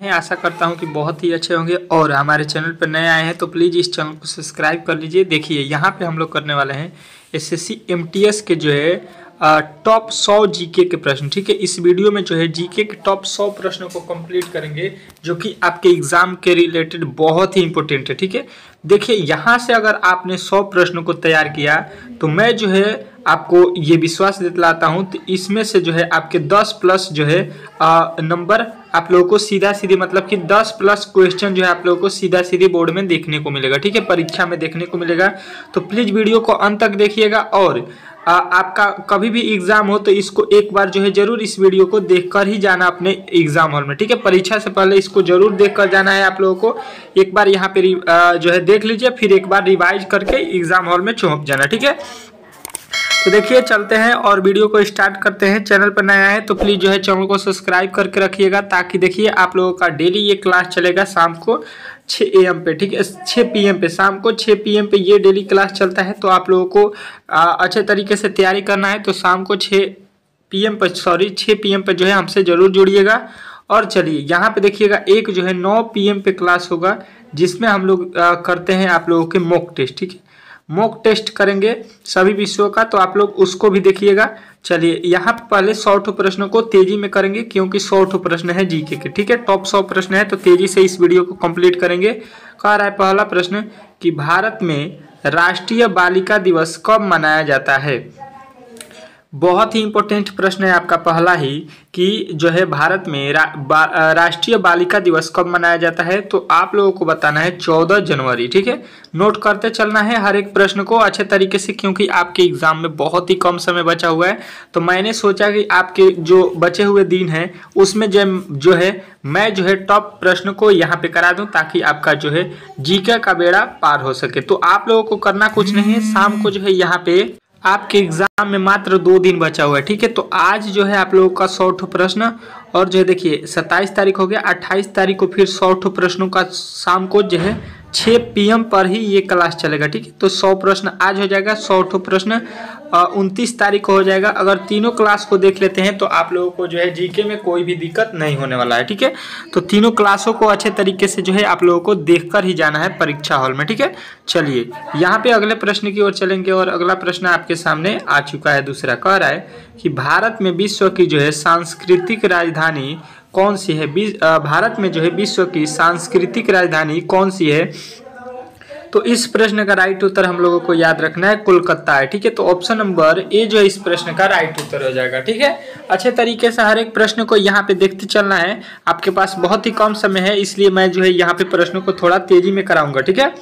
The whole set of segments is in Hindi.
हैं। आशा करता हूं कि बहुत ही अच्छे होंगे और हमारे चैनल पर नए आए हैं तो प्लीज़ इस चैनल को सब्सक्राइब कर लीजिए। देखिए यहाँ पे हम लोग करने वाले हैं एसएससी एमटीएस के जो है टॉप 100 जीके के प्रश्न। ठीक है, इस वीडियो में जो है जीके के टॉप 100 प्रश्नों को कंप्लीट करेंगे जो कि आपके एग्जाम के रिलेटेड बहुत ही इंपॉर्टेंट है। ठीक है, देखिए यहाँ से अगर आपने 100 प्रश्नों को तैयार किया तो मैं जो है आपको ये विश्वास दिलाता हूँ तो इसमें से जो है आपके 10 प्लस जो है नंबर आप लोगों को सीधा सीधे मतलब कि 10 प्लस क्वेश्चन जो है आप लोगों को सीधा सीधे बोर्ड में देखने को मिलेगा। ठीक है, परीक्षा में देखने को मिलेगा। तो प्लीज़ वीडियो को अंत तक देखिएगा और आपका कभी भी एग्जाम हो तो इसको एक बार जो है जरूर इस वीडियो को देखकर ही जाना अपने एग्जाम हॉल में। ठीक है, परीक्षा से पहले इसको जरूर देखकर जाना है आप लोगों को। एक बार यहाँ पे जो है देख लीजिए, फिर एक बार रिवाइज करके एग्जाम हॉल में पहुंच जाना। ठीक है, तो देखिए चलते हैं और वीडियो को स्टार्ट करते हैं। चैनल पर नया है तो प्लीज़ जो है चैनल को सब्सक्राइब करके रखिएगा ताकि देखिए आप लोगों का डेली ये क्लास चलेगा शाम को 6 AM पे। ठीक है, 6 PM पे, शाम को 6 PM पे ये डेली क्लास चलता है। तो आप लोगों को अच्छे तरीके से तैयारी करना है तो शाम को 6 PM पे जो है हमसे ज़रूर जुड़िएगा। और चलिए यहाँ पे देखिएगा एक जो है 9 PM पे क्लास होगा जिसमें हम लोग करते हैं आप लोगों के मॉक टेस्ट। ठीक है, मॉक टेस्ट करेंगे सभी विषयों का, तो आप लोग उसको भी देखिएगा। चलिए यहाँ पे पहले 100 प्रश्नों को तेजी में करेंगे क्योंकि 100 प्रश्न है जीके के। ठीक है, टॉप 100 प्रश्न है तो तेजी से इस वीडियो को कंप्लीट करेंगे। कह रहा है पहला प्रश्न कि भारत में राष्ट्रीय बालिका दिवस कब मनाया जाता है। बहुत ही इंपॉर्टेंट प्रश्न है आपका पहला ही कि जो है भारत में राष्ट्रीय बालिका दिवस कब मनाया जाता है। तो आप लोगों को बताना है 14 जनवरी। ठीक है, नोट करते चलना है हर एक प्रश्न को अच्छे तरीके से क्योंकि आपके एग्जाम में बहुत ही कम समय बचा हुआ है। तो मैंने सोचा कि आपके जो बचे हुए दिन हैं उसमें जो है मैं जो है टॉप प्रश्न को यहाँ पे करा दूं ताकि आपका जो है जीके का बेड़ा पार हो सके। तो आप लोगों को करना कुछ नहीं है, शाम को जो है यहाँ पे आपके एग्जाम में मात्र 2 दिन बचा हुआ है। ठीक है, तो आज जो है आप लोगों का 100 प्रश्न और जो है देखिए 27 तारीख हो गया, 28 तारीख को फिर 100 प्रश्नों का शाम को जो है 6 PM पर ही ये क्लास चलेगा। ठीक है, तो 100 प्रश्न आज हो जाएगा, 100 प्रश्न 29 तारीख को हो जाएगा। अगर तीनों क्लास को देख लेते हैं तो आप लोगों को जो है जीके में कोई भी दिक्कत नहीं होने वाला है। ठीक है, तो तीनों क्लासों को अच्छे तरीके से जो है आप लोगों को देखकर ही जाना है परीक्षा हॉल में। ठीक है, चलिए यहाँ पे अगले प्रश्न की ओर चलेंगे और अगला प्रश्न आपके सामने आ चुका है। दूसरा कह रहा है कि भारत में विश्व की जो है सांस्कृतिक राजधानी कौन सी है। भारत में जो है विश्व की सांस्कृतिक राजधानी कौन सी है। तो इस प्रश्न का राइट उत्तर हम लोगों को याद रखना है कोलकाता है। ठीक है, तो ऑप्शन नंबर ए जो है इस प्रश्न का राइट उत्तर हो जाएगा। ठीक है, अच्छे तरीके से हर एक प्रश्न को यहाँ पे देखते चलना है। आपके पास बहुत ही कम समय है इसलिए मैं जो है यहाँ पे प्रश्नों को थोड़ा तेजी में कराऊंगा। ठीक है,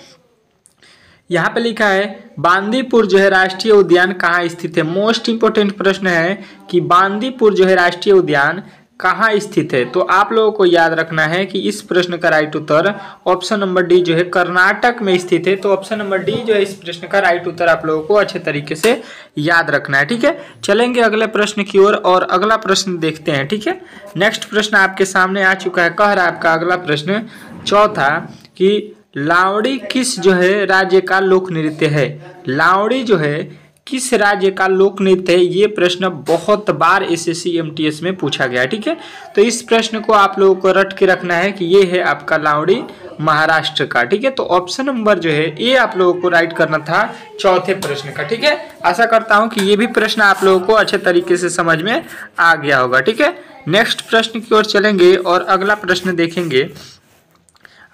यहाँ पे लिखा है बांदीपुर जो है राष्ट्रीय उद्यान कहाँ स्थित है। मोस्ट इंपोर्टेंट प्रश्न है कि बांदीपुर जो है राष्ट्रीय उद्यान कहाँ स्थित है। तो आप लोगों को याद रखना है कि इस प्रश्न का राइट उत्तर ऑप्शन नंबर डी जो है कर्नाटक में स्थित है। तो ऑप्शन नंबर डी जो है इस प्रश्न का राइट उत्तर आप लोगों को अच्छे तरीके से याद रखना है। ठीक है, चलेंगे अगले प्रश्न की ओर और अगला प्रश्न देखते हैं। ठीक है, नेक्स्ट प्रश्न आपके सामने आ चुका है। कह रहा है आपका अगला प्रश्न चौथा कि लावड़ी किस जो है राज्य का लोक नृत्य है। लावड़ी जो है किस राज्य का लोक नृत्य है, ये प्रश्न बहुत बार एसएससी एमटीएस में पूछा गया है। ठीक है, तो इस प्रश्न को आप लोगों को रट के रखना है कि ये है आपका लावड़ी महाराष्ट्र का। ठीक है, तो ऑप्शन नंबर जो है ये आप लोगों को राइट करना था चौथे प्रश्न का। ठीक है, आशा करता हूं कि ये भी प्रश्न आप लोगों को अच्छे तरीके से समझ में आ गया होगा। ठीक है, नेक्स्ट प्रश्न की ओर चलेंगे और अगला प्रश्न देखेंगे।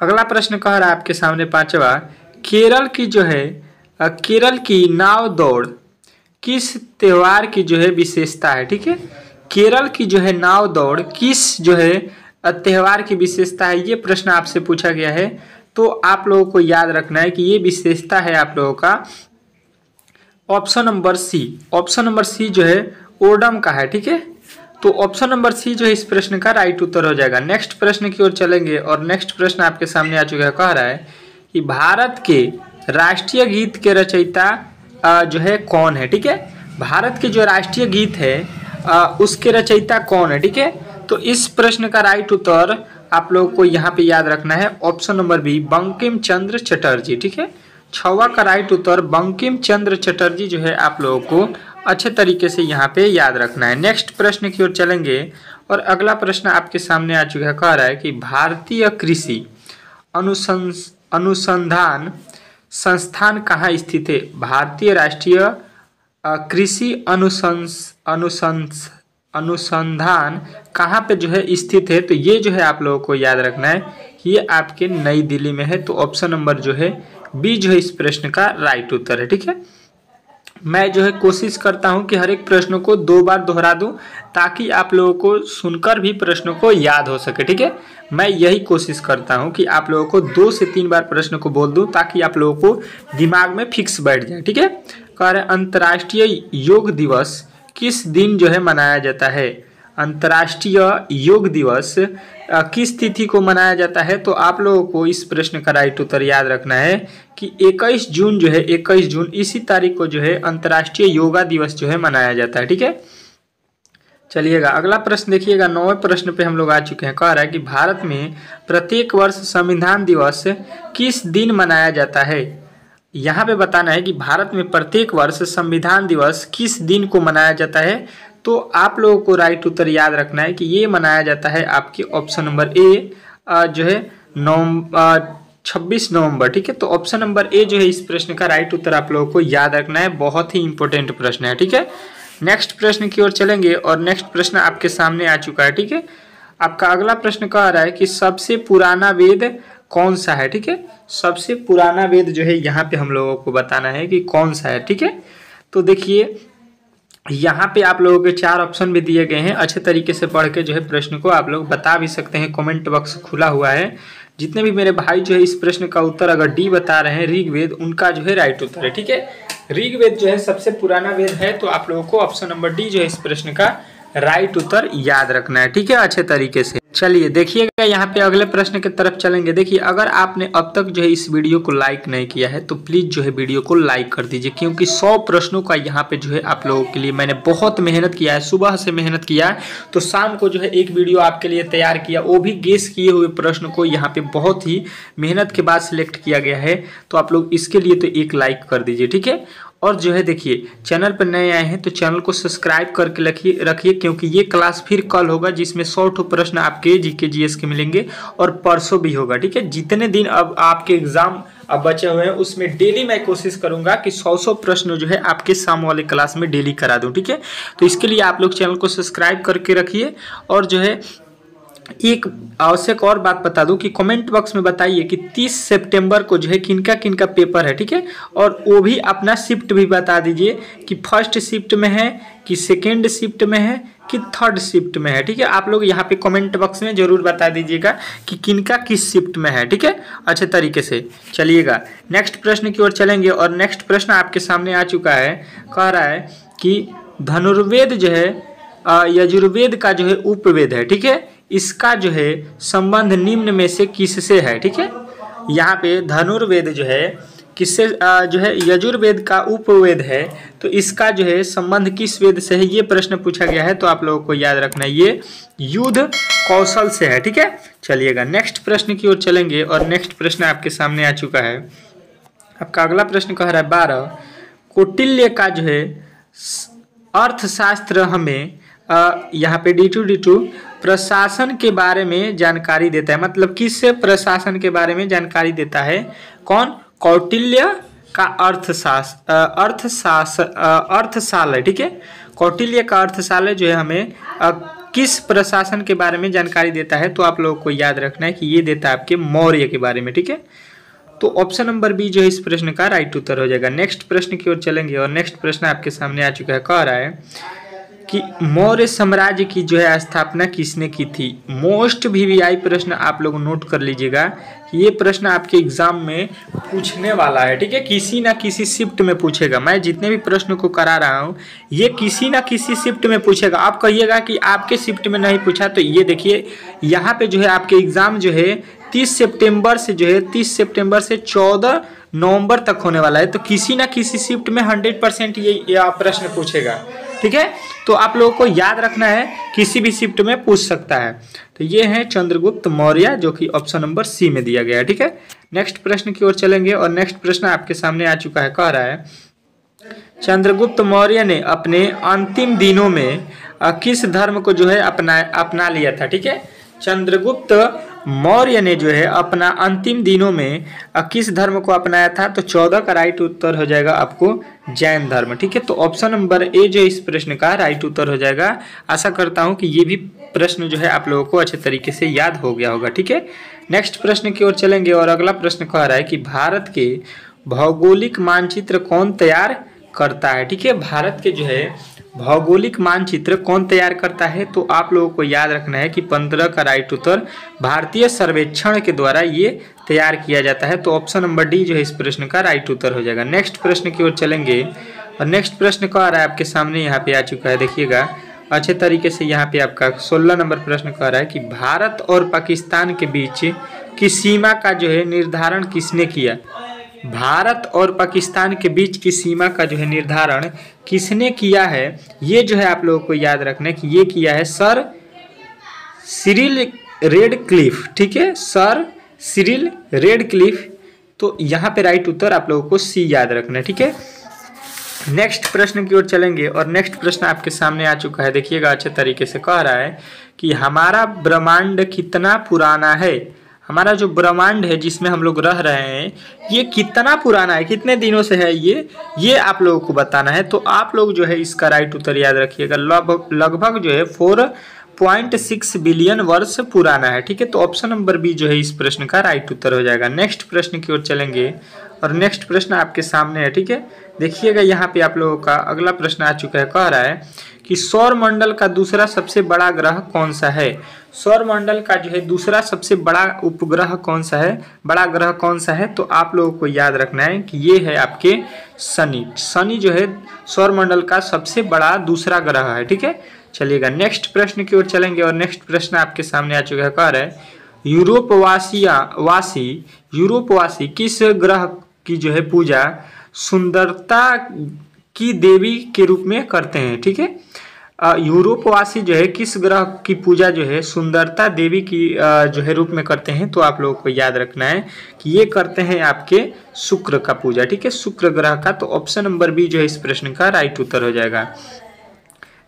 अगला प्रश्न कह रहा है आपके सामने पांचवा, केरल की जो है केरल की नाव दौड़ किस त्योहार की जो है विशेषता है। ठीक है, केरल की जो है नाव दौड़ किस जो है त्योहार की विशेषता है, ये प्रश्न आपसे पूछा गया है। तो आप लोगों को याद रखना है कि ये विशेषता है आप लोगों का option number C. Option number C जो है ओणम का है। ठीक है, तो ऑप्शन नंबर सी जो है इस प्रश्न का राइट उत्तर हो जाएगा। नेक्स्ट प्रश्न की ओर चलेंगे और नेक्स्ट प्रश्न आपके सामने आ चुका है। कह रहा है कि भारत के राष्ट्रीय गीत के रचयिता जो है कौन है। ठीक है, भारत के जो राष्ट्रीय गीत है उसके रचयिता कौन है। ठीक है, तो इस प्रश्न का राइट उत्तर आप लोगों को यहाँ पे याद रखना है option number B Bankim Chandra Chatterjee. ठीक है, 6वां का राइट उत्तर बंकिम चंद्र चटर्जी जो है आप लोगों को अच्छे तरीके से यहाँ पे याद रखना है। नेक्स्ट प्रश्न की ओर चलेंगे और अगला प्रश्न आपके सामने आ चुका है। कह रहा है कि भारतीय कृषि अनुसंधान संस्थान कहाँ स्थित है? भारतीय राष्ट्रीय कृषि अनुसंधान कहाँ पे जो है स्थित है? तो ये जो है आप लोगों को याद रखना है कि ये आपके नई दिल्ली में है। तो ऑप्शन नंबर जो है बी जो है इस प्रश्न का राइट उत्तर है। ठीक है, मैं जो है कोशिश करता हूं कि हर एक प्रश्नों को 2 बार दोहरा दूं ताकि आप लोगों को सुनकर भी प्रश्नों को याद हो सके। ठीक है, मैं यही कोशिश करता हूं कि आप लोगों को 2 से 3 बार प्रश्न को बोल दूं ताकि आप लोगों को दिमाग में फिक्स बैठ जाए। ठीक है, कह रहे अंतर्राष्ट्रीय योग दिवस किस दिन जो है मनाया जाता है? अंतर्राष्ट्रीय योग दिवस किस तिथि को मनाया जाता है? तो आप लोगों को इस प्रश्न का राइट उत्तर याद रखना है कि 21 जून जो है 21 जून इसी तारीख को जो है अंतर्राष्ट्रीय योगा दिवस जो है मनाया जाता है। ठीक है, चलिएगा अगला प्रश्न देखिएगा। 9वें प्रश्न पे हम लोग आ चुके हैं। कह रहा है कि भारत में प्रत्येक वर्ष संविधान दिवस किस दिन मनाया जाता है? यहाँ पे बताना है कि भारत में प्रत्येक वर्ष संविधान दिवस किस दिन को मनाया जाता है। तो आप लोगों को राइट उत्तर याद रखना है कि ये मनाया जाता है आपके ऑप्शन नंबर ए जो है 26 नवंबर। ठीक है, तो ऑप्शन नंबर ए जो है इस प्रश्न का राइट उत्तर आप लोगों को याद रखना है। बहुत ही इंपॉर्टेंट प्रश्न है। ठीक है, नेक्स्ट प्रश्न की ओर चलेंगे और नेक्स्ट प्रश्न आपके सामने आ चुका है। ठीक है, आपका अगला प्रश्न कह रहा है कि सबसे पुराना वेद कौन सा है? ठीक है, सबसे पुराना वेद जो है यहाँ पे हम लोगों को बताना है कि कौन सा है। ठीक है, तो देखिए यहाँ पे आप लोगों के 4 ऑप्शन भी दिए गए हैं। अच्छे तरीके से पढ़ के जो है प्रश्न को आप लोग बता भी सकते हैं। कमेंट बॉक्स खुला हुआ है। जितने भी मेरे भाई जो है इस प्रश्न का उत्तर अगर डी बता रहे हैं ऋग्वेद, उनका जो है राइट उत्तर है। ठीक है, ऋग्वेद जो है सबसे पुराना वेद है। तो आप लोगों को ऑप्शन नंबर डी जो है इस प्रश्न का राइट उत्तर याद रखना है। ठीक है, अच्छे तरीके से। चलिए देखिएगा यहाँ पे अगले प्रश्न की तरफ चलेंगे। देखिए अगर आपने अब तक जो है इस वीडियो को लाइक नहीं किया है तो प्लीज़ जो है वीडियो को लाइक कर दीजिए, क्योंकि 100 प्रश्नों का यहाँ पे जो है आप लोगों के लिए मैंने बहुत मेहनत किया है। सुबह से मेहनत किया है तो शाम को जो है एक वीडियो आपके लिए तैयार किया, वो भी गेस किए हुए प्रश्न को यहाँ पे बहुत ही मेहनत के बाद सिलेक्ट किया गया है। तो आप लोग इसके लिए तो एक लाइक कर दीजिए। ठीक है, और जो है देखिए चैनल पर नए आए हैं तो चैनल को सब्सक्राइब करके रखिए, क्योंकि ये क्लास फिर कल होगा जिसमें 100 प्रश्न आपके जीके जीएस के मिलेंगे और परसों भी होगा। ठीक है, जितने दिन अब आपके एग्जाम अब बचे हुए हैं उसमें डेली मैं कोशिश करूंगा कि 100 प्रश्न जो है आपके शाम वाले क्लास में डेली करा दूं। ठीक है, तो इसके लिए आप लोग चैनल को सब्सक्राइब करके रखिए। और जो है एक आवश्यक और बात बता दूं कि कमेंट बॉक्स में बताइए कि 30 सितंबर को जो है किनका किनका पेपर है। ठीक है, और वो भी अपना शिफ्ट भी बता दीजिए कि फर्स्ट शिफ्ट में है कि सेकेंड शिफ्ट में है कि थर्ड शिफ्ट में है। ठीक है, आप लोग यहाँ पे कमेंट बॉक्स में जरूर बता दीजिएगा कि किनका किस शिफ्ट में है। ठीक है, अच्छे तरीके से। चलिएगा नेक्स्ट प्रश्न की ओर चलेंगे और नेक्स्ट प्रश्न आपके सामने आ चुका है। कह रहा है कि धनुर्वेद जो है यजुर्वेद का जो है उपवेद है। ठीक है, इसका जो है संबंध निम्न में से किससे है? ठीक है, यहाँ पे धनुर्वेद जो है किससे जो है यजुर्वेद का उपवेद है, तो इसका जो है संबंध किस वेद से है ये प्रश्न पूछा गया है। तो आप लोगों को याद रखना है ये युद्ध कौशल से है। ठीक है, चलिएगा नेक्स्ट प्रश्न की ओर चलेंगे और नेक्स्ट प्रश्न आपके सामने आ चुका है। आपका अगला प्रश्न कह रहा है 12 कौटिल्य का जो है अर्थशास्त्र हमें यहाँ पे D2 प्रशासन के बारे में जानकारी देता है। मतलब किससे प्रशासन के बारे में जानकारी देता है? कौन? कौटिल्य का अर्थशास्त्र। ठीक है, कौटिल्य का अर्थशास्त्र जो है हमें किस प्रशासन के बारे में जानकारी देता है? तो आप लोगों को याद रखना है कि ये देता है आपके मौर्य के बारे में। ठीक है, तो ऑप्शन नंबर बी जो है इस प्रश्न का राइट उत्तर हो जाएगा। नेक्स्ट प्रश्न की ओर चलेंगे और नेक्स्ट प्रश्न आपके सामने आ चुका है। कह रहा है कि मौर्य साम्राज्य की जो है स्थापना किसने की थी? मोस्ट वीवीआई प्रश्न आप लोग नोट कर लीजिएगा। ये प्रश्न आपके एग्जाम में पूछने वाला है। ठीक है, किसी ना किसी शिफ्ट में पूछेगा। मैं जितने भी प्रश्न को करा रहा हूँ ये किसी ना किसी शिफ्ट में पूछेगा। आप कहिएगा कि आपके शिफ्ट में नहीं पूछा, तो ये देखिए यहाँ पे जो है आपके एग्जाम जो है 30 सितंबर से जो है 30 सितंबर से 14 नवंबर तक होने वाला है। तो किसी ना किसी शिफ्ट में 100% ये प्रश्न पूछेगा। ठीक है, तो आप लोगों को याद रखना है किसी भी शिफ्ट में पूछ सकता है। तो ये है चंद्रगुप्त मौर्य, जो कि ऑप्शन नंबर सी में दिया गया है। ठीक है, नेक्स्ट प्रश्न की ओर चलेंगे और नेक्स्ट प्रश्न आपके सामने आ चुका है। कह रहा है चंद्रगुप्त मौर्य ने अपने अंतिम दिनों में किस धर्म को जो है अपना लिया था। ठीक है, चंद्रगुप्त मौर्य ने जो है अपना अंतिम दिनों में किस धर्म को अपनाया था। तो 14 का राइट उत्तर हो जाएगा आपको जैन धर्म। ठीक है, तो ऑप्शन नंबर ए जो इस प्रश्न का राइट उत्तर हो जाएगा। आशा करता हूं कि ये भी प्रश्न जो है आप लोगों को अच्छे तरीके से याद हो गया होगा। ठीक है, नेक्स्ट प्रश्न की ओर चलेंगे और अगला प्रश्न कह रहा है कि भारत के भौगोलिक मानचित्र कौन तैयार करता है। ठीक है, भारत के जो है भौगोलिक मानचित्र कौन तैयार करता है। तो आप लोगों को याद रखना है कि 15 का राइट उत्तर भारतीय सर्वेक्षण के द्वारा ये तैयार किया जाता है। तो ऑप्शन नंबर डी जो है इस प्रश्न का राइट उत्तर हो जाएगा। नेक्स्ट प्रश्न की ओर चलेंगे और नेक्स्ट प्रश्न कह रहा है आपके सामने यहाँ पे आ चुका है, देखिएगा अच्छे तरीके से। यहाँ पे आपका 16 नंबर प्रश्न कह रहा है कि भारत और पाकिस्तान के बीच की सीमा का जो है निर्धारण किसने किया। भारत और पाकिस्तान के बीच की सीमा का जो है निर्धारण किसने किया है, ये जो है आप लोगों को याद रखना है कि ये किया है सर सिरिल रेडक्लिफ। ठीक है, सर सिरिल रेडक्लिफ। तो यहाँ पे राइट उत्तर आप लोगों को सी याद रखना है। ठीक है, नेक्स्ट प्रश्न की ओर चलेंगे और नेक्स्ट प्रश्न आपके सामने आ चुका है, देखिएगा अच्छे तरीके से। कह रहा है कि हमारा ब्रह्मांड कितना पुराना है। हमारा जो ब्रह्मांड है जिसमें हम लोग रह रहे हैं ये कितना पुराना है, कितने दिनों से है ये आप लोगों को बताना है। तो आप लोग जो है इसका राइट उत्तर याद रखिएगा, लगभग जो है 4.6 बिलियन वर्ष पुराना है। ठीक है, तो ऑप्शन नंबर बी जो है इस प्रश्न का राइट उत्तर हो जाएगा। नेक्स्ट प्रश्न की ओर चलेंगे और नेक्स्ट प्रश्न आपके सामने है। ठीक है, देखिएगा यहाँ पे आप लोगों का अगला प्रश्न आ चुका है। कह रहा है कि सौर मंडल का दूसरा सबसे बड़ा ग्रह कौन सा है। सौर मंडल का जो है दूसरा सबसे बड़ा उपग्रह कौन सा है, बड़ा ग्रह कौन सा है। तो आप लोगों को याद रखना है कि ये है आपके शनि। शनि जो है सौर मंडल का सबसे बड़ा दूसरा ग्रह है। ठीक है, चलिएगा नेक्स्ट प्रश्न की ओर चलेंगे और नेक्स्ट प्रश्न आपके सामने आ चुका है। कह रहा है यूरोपवासी किस ग्रह की जो है पूजा सुंदरता की देवी के रूप में करते हैं। ठीक है, यूरोपवासी जो है किस ग्रह की पूजा जो है सुंदरता देवी की जो है रूप में करते हैं। तो आप लोगों को याद रखना है कि ये करते हैं आपके शुक्र का पूजा। ठीक है, शुक्र ग्रह का। तो ऑप्शन नंबर बी जो है इस प्रश्न का राइट उत्तर हो जाएगा।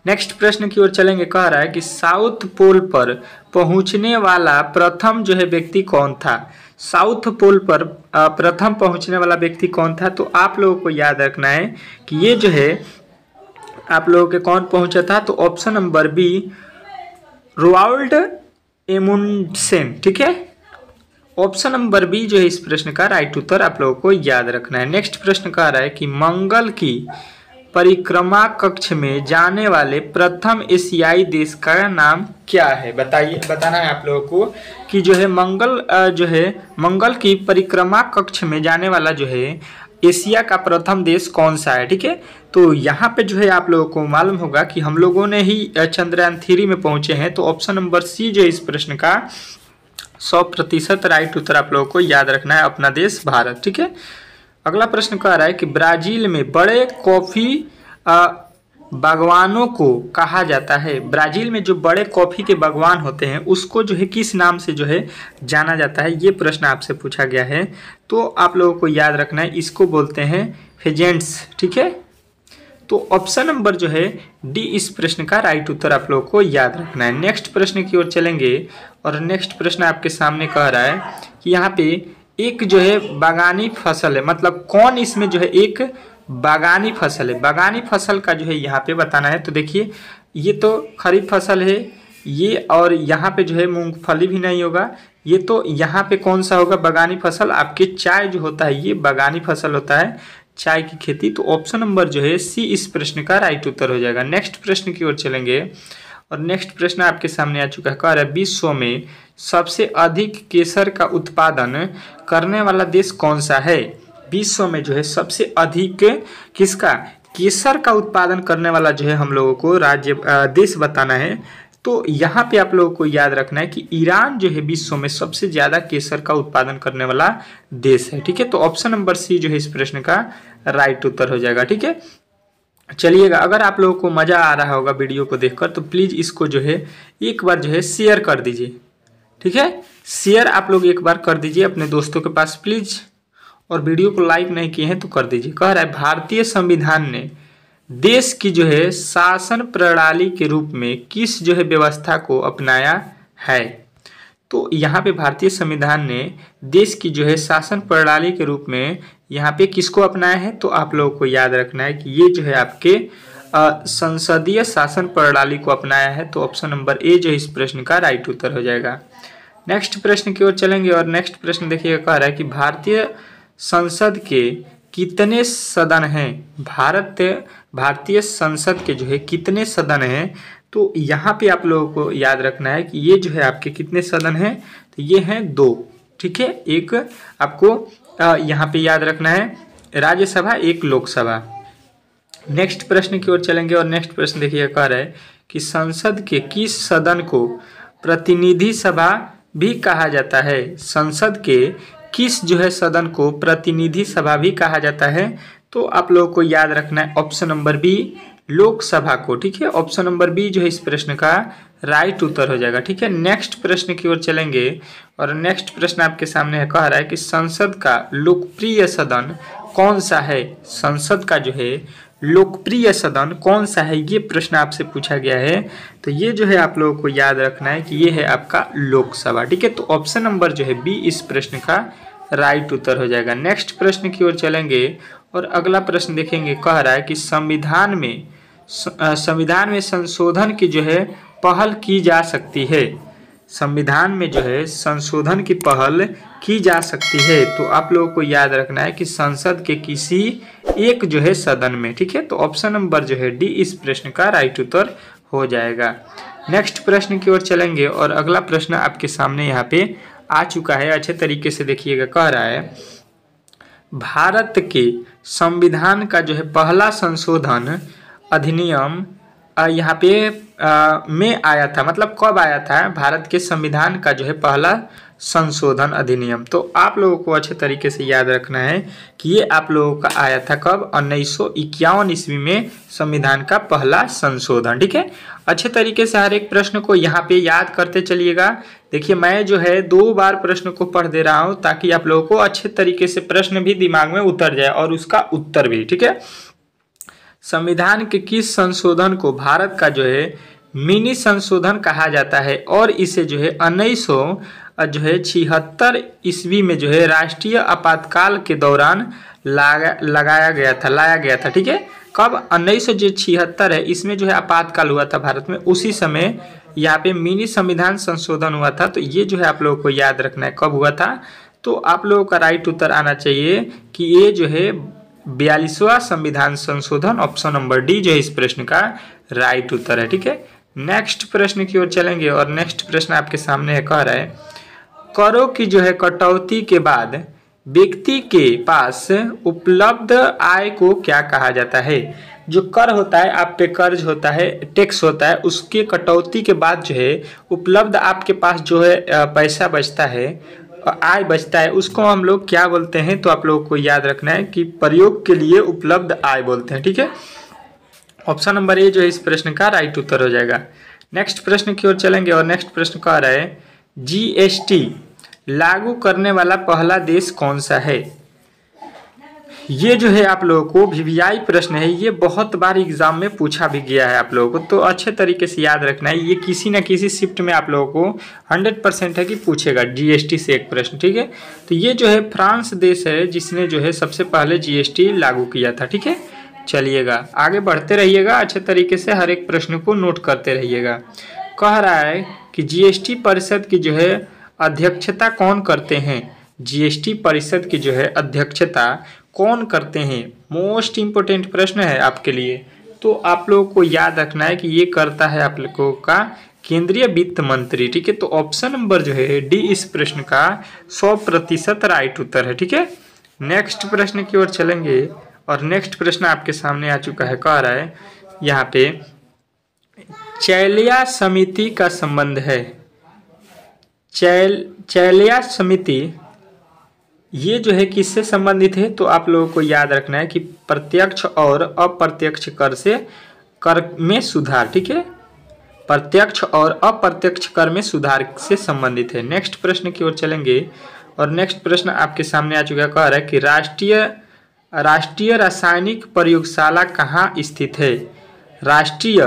नेक्स्ट प्रश्न की ओर चलेंगे। कह रहा है कि साउथ पोल पर पहुंचने वाला प्रथम जो है व्यक्ति कौन था। साउथ पोल पर प्रथम पहुंचने वाला व्यक्ति कौन था। तो आप लोगों को याद रखना है कि ये जो है आप लोगों के कौन पहुंचा था। तो ऑप्शन नंबर बी रोआल्ड एमुंडसेन। ठीक है, ऑप्शन नंबर बी जो है इस प्रश्न का राइट उत्तर आप लोगों को याद रखना है। नेक्स्ट प्रश्न कह रहा है कि मंगल की परिक्रमा कक्ष में जाने वाले प्रथम एशियाई देश का नाम क्या है। बताइए, बताना है आप लोगों को कि जो है मंगल की परिक्रमा कक्ष में जाने वाला जो है एशिया का प्रथम देश कौन सा है। ठीक है, तो यहाँ पे जो है आप लोगों को मालूम होगा कि हम लोगों ने ही चंद्रयान 3 में पहुंचे हैं। तो ऑप्शन नंबर सी जो है इस प्रश्न का 100% राइट उत्तर आप लोगों को याद रखना है, अपना देश भारत। ठीक है, अगला प्रश्न कह रहा है कि ब्राजील में बड़े कॉफी बागवानों को कहा जाता है। ब्राजील में जो बड़े कॉफी के बागवान होते हैं उसको जो है किस नाम से जो है जाना जाता है, ये प्रश्न आपसे पूछा गया है। तो आप लोगों को याद रखना है, इसको बोलते हैं फेजेंट्स। ठीक है, तो ऑप्शन नंबर जो है डी इस प्रश्न का राइट उत्तर आप लोगों को याद रखना है। नेक्स्ट प्रश्न की ओर चलेंगे और नेक्स्ट प्रश्न आपके सामने कह रहा है कि यहाँ पे एक जो है बागानी फसल है, मतलब कौन इसमें जो है एक बागानी फसल है। बागानी फसल का जो है यहाँ पे बताना है। तो देखिए ये तो खरीफ फसल है ये, और यहाँ पे जो है मूंगफली भी नहीं होगा ये। तो यहाँ पे कौन सा होगा बागानी फसल, आपके चाय जो होता है ये बागानी फसल होता है, चाय की खेती। तो ऑप्शन नंबर जो है सी इस प्रश्न का राइट उत्तर हो जाएगा। नेक्स्ट प्रश्न की ओर चलेंगे और नेक्स्ट प्रश्न आपके सामने आ चुका है। कह रहा है विश्व में सबसे अधिक केसर का उत्पादन करने वाला देश कौन सा है। विश्व में जो है सबसे अधिक किसका केसर का उत्पादन करने वाला जो है हम लोगों को देश बताना है। तो यहाँ पे आप लोगों को याद रखना है कि ईरान जो है विश्व में सबसे ज्यादा केसर का उत्पादन करने वाला देश है। ठीक है, तो ऑप्शन नंबर सी जो है इस प्रश्न का राइट उत्तर हो जाएगा। ठीक है, चलिएगा, अगर आप लोगों को मजा आ रहा होगा वीडियो को देखकर तो प्लीज इसको जो है एक बार जो है शेयर कर दीजिए। ठीक है, शेयर आप लोग एक बार कर दीजिए अपने दोस्तों के पास प्लीज। और वीडियो को लाइक नहीं किए हैं तो कर दीजिए। कह रहा है भारतीय संविधान ने देश की जो है शासन प्रणाली के रूप में किस जो है व्यवस्था को अपनाया है। तो यहाँ पे भारतीय संविधान ने देश की जो है शासन प्रणाली के रूप में यहाँ पे किसको अपनाया है, तो आप लोगों को याद रखना है कि ये जो है आपके संसदीय शासन प्रणाली को अपनाया है। तो ऑप्शन नंबर ए जो इस प्रश्न का राइट उत्तर हो जाएगा। नेक्स्ट प्रश्न की ओर चलेंगे और नेक्स्ट प्रश्न देखिएगा, कह रहा है कि भारतीय संसद के कितने सदन हैं। भारतीय संसद के जो है कितने सदन हैं, तो यहाँ पे आप लोगों को याद रखना है कि ये जो है आपके कितने सदन हैं, तो ये हैं 2। ठीक है, एक आपको यहाँ पे याद रखना है राज्यसभा, एक लोकसभा। नेक्स्ट प्रश्न की ओर चलेंगे और नेक्स्ट प्रश्न देखिए, कह रहा है कि संसद के किस सदन को प्रतिनिधि सभा भी कहा जाता है। संसद के किस जो है सदन को प्रतिनिधि सभा भी कहा जाता है, तो आप लोगों को याद रखना है ऑप्शन नंबर बी, लोकसभा को। ठीक है, ऑप्शन नंबर बी जो है इस प्रश्न का राइट उत्तर हो जाएगा। ठीक है, नेक्स्ट प्रश्न की ओर चलेंगे और नेक्स्ट प्रश्न आपके सामने है, कह रहा है कि संसद का लोकप्रिय सदन कौन सा है। संसद का जो है लोकप्रिय सदन कौन सा है, ये प्रश्न आपसे पूछा गया है। तो ये जो है आप लोगों को याद रखना है कि ये है आपका लोकसभा। ठीक है, तो ऑप्शन नंबर जो है बी इस प्रश्न का राइट उत्तर हो जाएगा। नेक्स्ट प्रश्न की ओर चलेंगे और अगला प्रश्न देखेंगे, कह रहा है कि संविधान में संशोधन की जो है पहल की जा सकती है। संविधान में जो है संशोधन की पहल की जा सकती है, तो आप लोगों को याद रखना है कि संसद के किसी एक जो है सदन में। ठीक है, तो ऑप्शन नंबर जो है डी इस प्रश्न का राइट उत्तर हो जाएगा। नेक्स्ट प्रश्न की ओर चलेंगे और अगला प्रश्न आपके सामने यहाँ पे आ चुका है, अच्छे तरीके से देखिएगा। कह रहा है भारत के संविधान का जो है पहला संशोधन अधिनियम यहाँ पे में आया था, मतलब कब आया था भारत के संविधान का जो है पहला संशोधन अधिनियम। तो आप लोगों को अच्छे तरीके से याद रखना है कि ये आप लोगों का आया था कब, 1951 ईस्वी में संविधान का पहला संशोधन। ठीक है, अच्छे तरीके से हर एक प्रश्न को यहाँ पे याद करते चलिएगा। देखिए मैं जो है 2 बार प्रश्न को पढ़ दे रहा हूँ ताकि आप लोगों को अच्छे तरीके से प्रश्न भी दिमाग में उतर जाए और उसका उत्तर भी। ठीक है, संविधान के किस संशोधन को भारत का जो है मिनी संशोधन कहा जाता है और इसे जो है 1976 ईस्वी में जो है राष्ट्रीय आपातकाल के दौरान लाया गया था। ठीक है, कब 1976 है, इसमें जो है आपातकाल हुआ था भारत में, उसी समय यहाँ पे मिनी संविधान संशोधन हुआ था। तो ये जो है आप लोगों को याद रखना है कब हुआ था। तो आप लोगों का राइट उत्तर आना चाहिए कि ये जो है 42वां संविधान संशोधन, ऑप्शन नंबर डी जो है इस प्रश्न का राइट उत्तर है। ठीक है, नेक्स्ट प्रश्न की ओर चलेंगे और नेक्स्ट प्रश्न आपके सामने है, कह रहा है करों की जो है कटौती के बाद व्यक्ति के पास उपलब्ध आय को क्या कहा जाता है। जो कर होता है, आप पे कर्ज होता है, टैक्स होता है, उसके कटौती के बाद जो है उपलब्ध आपके पास जो है पैसा बचता है, आय बचता है, उसको हम लोग क्या बोलते हैं। तो आप लोगों को याद रखना है कि प्रयोग के लिए उपलब्ध आय बोलते हैं। ठीक है, ऑप्शन नंबर ए जो है इस प्रश्न का राइट उत्तर हो जाएगा। नेक्स्ट प्रश्न की ओर चलेंगे और नेक्स्ट प्रश्न कह रहा है जीएसटी लागू करने वाला पहला देश कौन सा है। ये जो है आप लोगों को वीवीआई प्रश्न है, ये बहुत बार एग्जाम में पूछा भी गया है आप लोगों को, तो अच्छे तरीके से याद रखना है। ये किसी न किसी शिफ्ट में आप लोगों को 100% है कि पूछेगा जीएसटी से एक प्रश्न। ठीक है, तो ये जो है फ्रांस देश है जिसने जो है सबसे पहले जीएसटी लागू किया था। ठीक है, चलिएगा आगे बढ़ते रहिएगा, अच्छे तरीके से हर एक प्रश्न को नोट करते रहिएगा। कह रहा है कि जीएसटी परिषद की जो है अध्यक्षता कौन करते हैं। जीएसटी परिषद की जो है अध्यक्षता कौन करते हैं, मोस्ट इम्पोर्टेंट प्रश्न है आपके लिए। तो आप लोगों को याद रखना है कि ये करता है आप लोगों का केंद्रीय वित्त मंत्री। ठीक है, तो ऑप्शन नंबर जो है डी इस प्रश्न का 100% राइट उत्तर है। ठीक है, नेक्स्ट प्रश्न की ओर चलेंगे और नेक्स्ट प्रश्न आपके सामने आ चुका है। कह रहा है यहाँ पे चैलिया समिति का संबंध है। चैलिया समिति ये जो है किससे संबंधित है, तो आप लोगों को याद रखना है कि प्रत्यक्ष और अप्रत्यक्ष कर में सुधार। ठीक है, प्रत्यक्ष और अप्रत्यक्ष कर में सुधार से संबंधित है। नेक्स्ट प्रश्न की ओर चलेंगे और नेक्स्ट प्रश्न आपके सामने आ चुका है। कह रहा है कि राष्ट्रीय रासायनिक प्रयोगशाला कहाँ स्थित है? राष्ट्रीय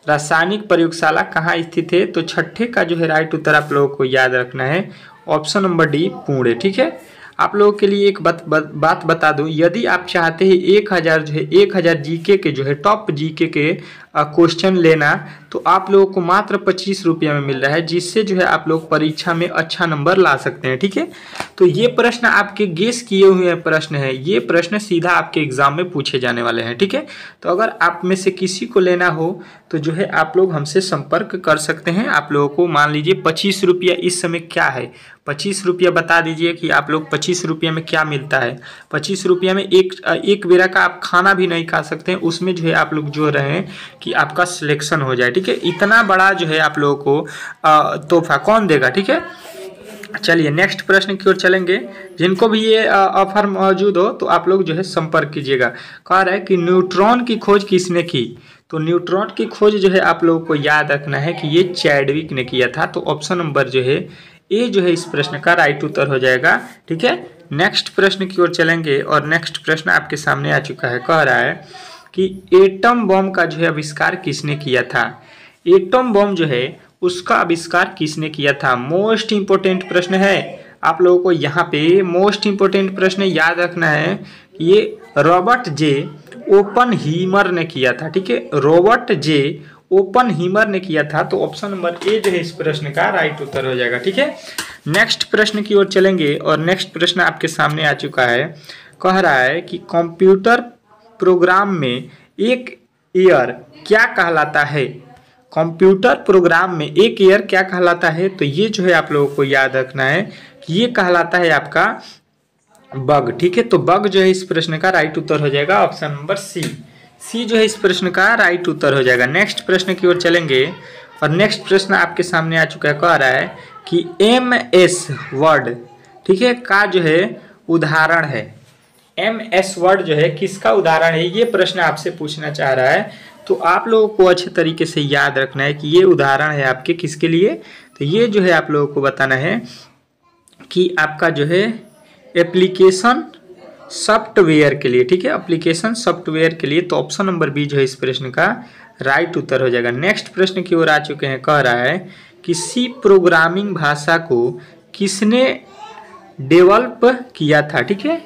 रासायनिक प्रयोगशाला कहाँ स्थित है? तो छठे का जो है राइट उत्तर आप लोगों को याद रखना है, ऑप्शन नंबर डी, पुणे। ठीक है, आप लोगों के लिए एक बात बता दूं, यदि आप चाहते हैं 1000 जीके के जो है टॉप जीके के क्वेश्चन लेना, तो आप लोगों को मात्र 25 रुपये में मिल रहा है, जिससे जो है आप लोग परीक्षा में अच्छा नंबर ला सकते हैं। ठीक है, तो ये प्रश्न आपके गेस किए हुए प्रश्न है, ये प्रश्न सीधा आपके एग्जाम में पूछे जाने वाले हैं। ठीक है, तो अगर आप में से किसी को लेना हो तो जो है आप लोग हमसे संपर्क कर सकते हैं। आप लोगों को मान लीजिए 25 रुपया इस समय क्या है, 25 रुपया बता दीजिए कि आप लोग 25 रुपये में क्या मिलता है। 25 रुपये में एक बेरा का आप खाना भी नहीं खा सकते हैं, उसमें जो है आप लोग जो रहे कि आपका सिलेक्शन हो जाए। ठीक है, इतना बड़ा जो है आप लोगों को तोहफा कौन देगा? ठीक है, चलिए नेक्स्ट प्रश्न की ओर चलेंगे। जिनको भी ये ऑफर मौजूद हो तो आप लोग जो है संपर्क कीजिएगा। कह रहा है कि न्यूट्रॉन की खोज किसने की? तो न्यूट्रॉन की खोज जो है आप लोगों को याद रखना है कि ये चैडविक ने किया था। तो ऑप्शन नंबर जो है ए जो है इस प्रश्न का राइट उत्तर हो जाएगा। ठीक है, नेक्स्ट प्रश्न की ओर चलेंगे और नेक्स्ट प्रश्न आपके सामने आ चुका है। कह रहा है कि एटम बम का जो है आविष्कार किसने किया था? एटम बम जो है उसका आविष्कार किसने किया था? मोस्ट इंपोर्टेंट प्रश्न है, आप लोगों को यहाँ पे मोस्ट इंपोर्टेंट प्रश्न याद रखना है। ये रॉबर्ट जे ओपनहीमर ने किया था। ठीक है, रॉबर्ट जे ओपनहीमर ने किया था। तो ऑप्शन नंबर ए जो है इस प्रश्न का राइट उत्तर हो जाएगा। ठीक है, नेक्स्ट प्रश्न की ओर चलेंगे और नेक्स्ट प्रश्न आपके सामने आ चुका है। कह रहा है कि कंप्यूटर प्रोग्राम में एक ईयर क्या कहलाता है? कंप्यूटर प्रोग्राम में एक ईयर क्या कहलाता है? तो ये जो है आप लोगों को याद रखना है कि ये कहलाता है आपका बग। ठीक है, तो बग जो है इस प्रश्न का राइट उत्तर हो जाएगा, ऑप्शन नंबर सी जो है इस प्रश्न का राइट उत्तर हो जाएगा। नेक्स्ट प्रश्न की ओर चलेंगे और नेक्स्ट प्रश्न आपके सामने आ चुका है। कह रहा है कि MS वर्ड, ठीक है, का जो है उदाहरण है। MS वर्ड जो है किसका उदाहरण है? ये प्रश्न आपसे पूछना चाह रहा है। तो आप लोगों को अच्छे तरीके से याद रखना है कि ये उदाहरण है आपके किसके लिए? तो ये जो है आप लोगों को बताना है कि आपका जो है एप्लीकेशन सॉफ्टवेयर के लिए। ठीक है, एप्लीकेशन सॉफ्टवेयर के लिए। तो ऑप्शन नंबर बी जो है इस प्रश्न का राइट उत्तर हो जाएगा। नेक्स्ट प्रश्न की ओर आ चुके हैं। कह रहा है कि सी प्रोग्रामिंग भाषा को किसने डेवलप किया था? ठीक है,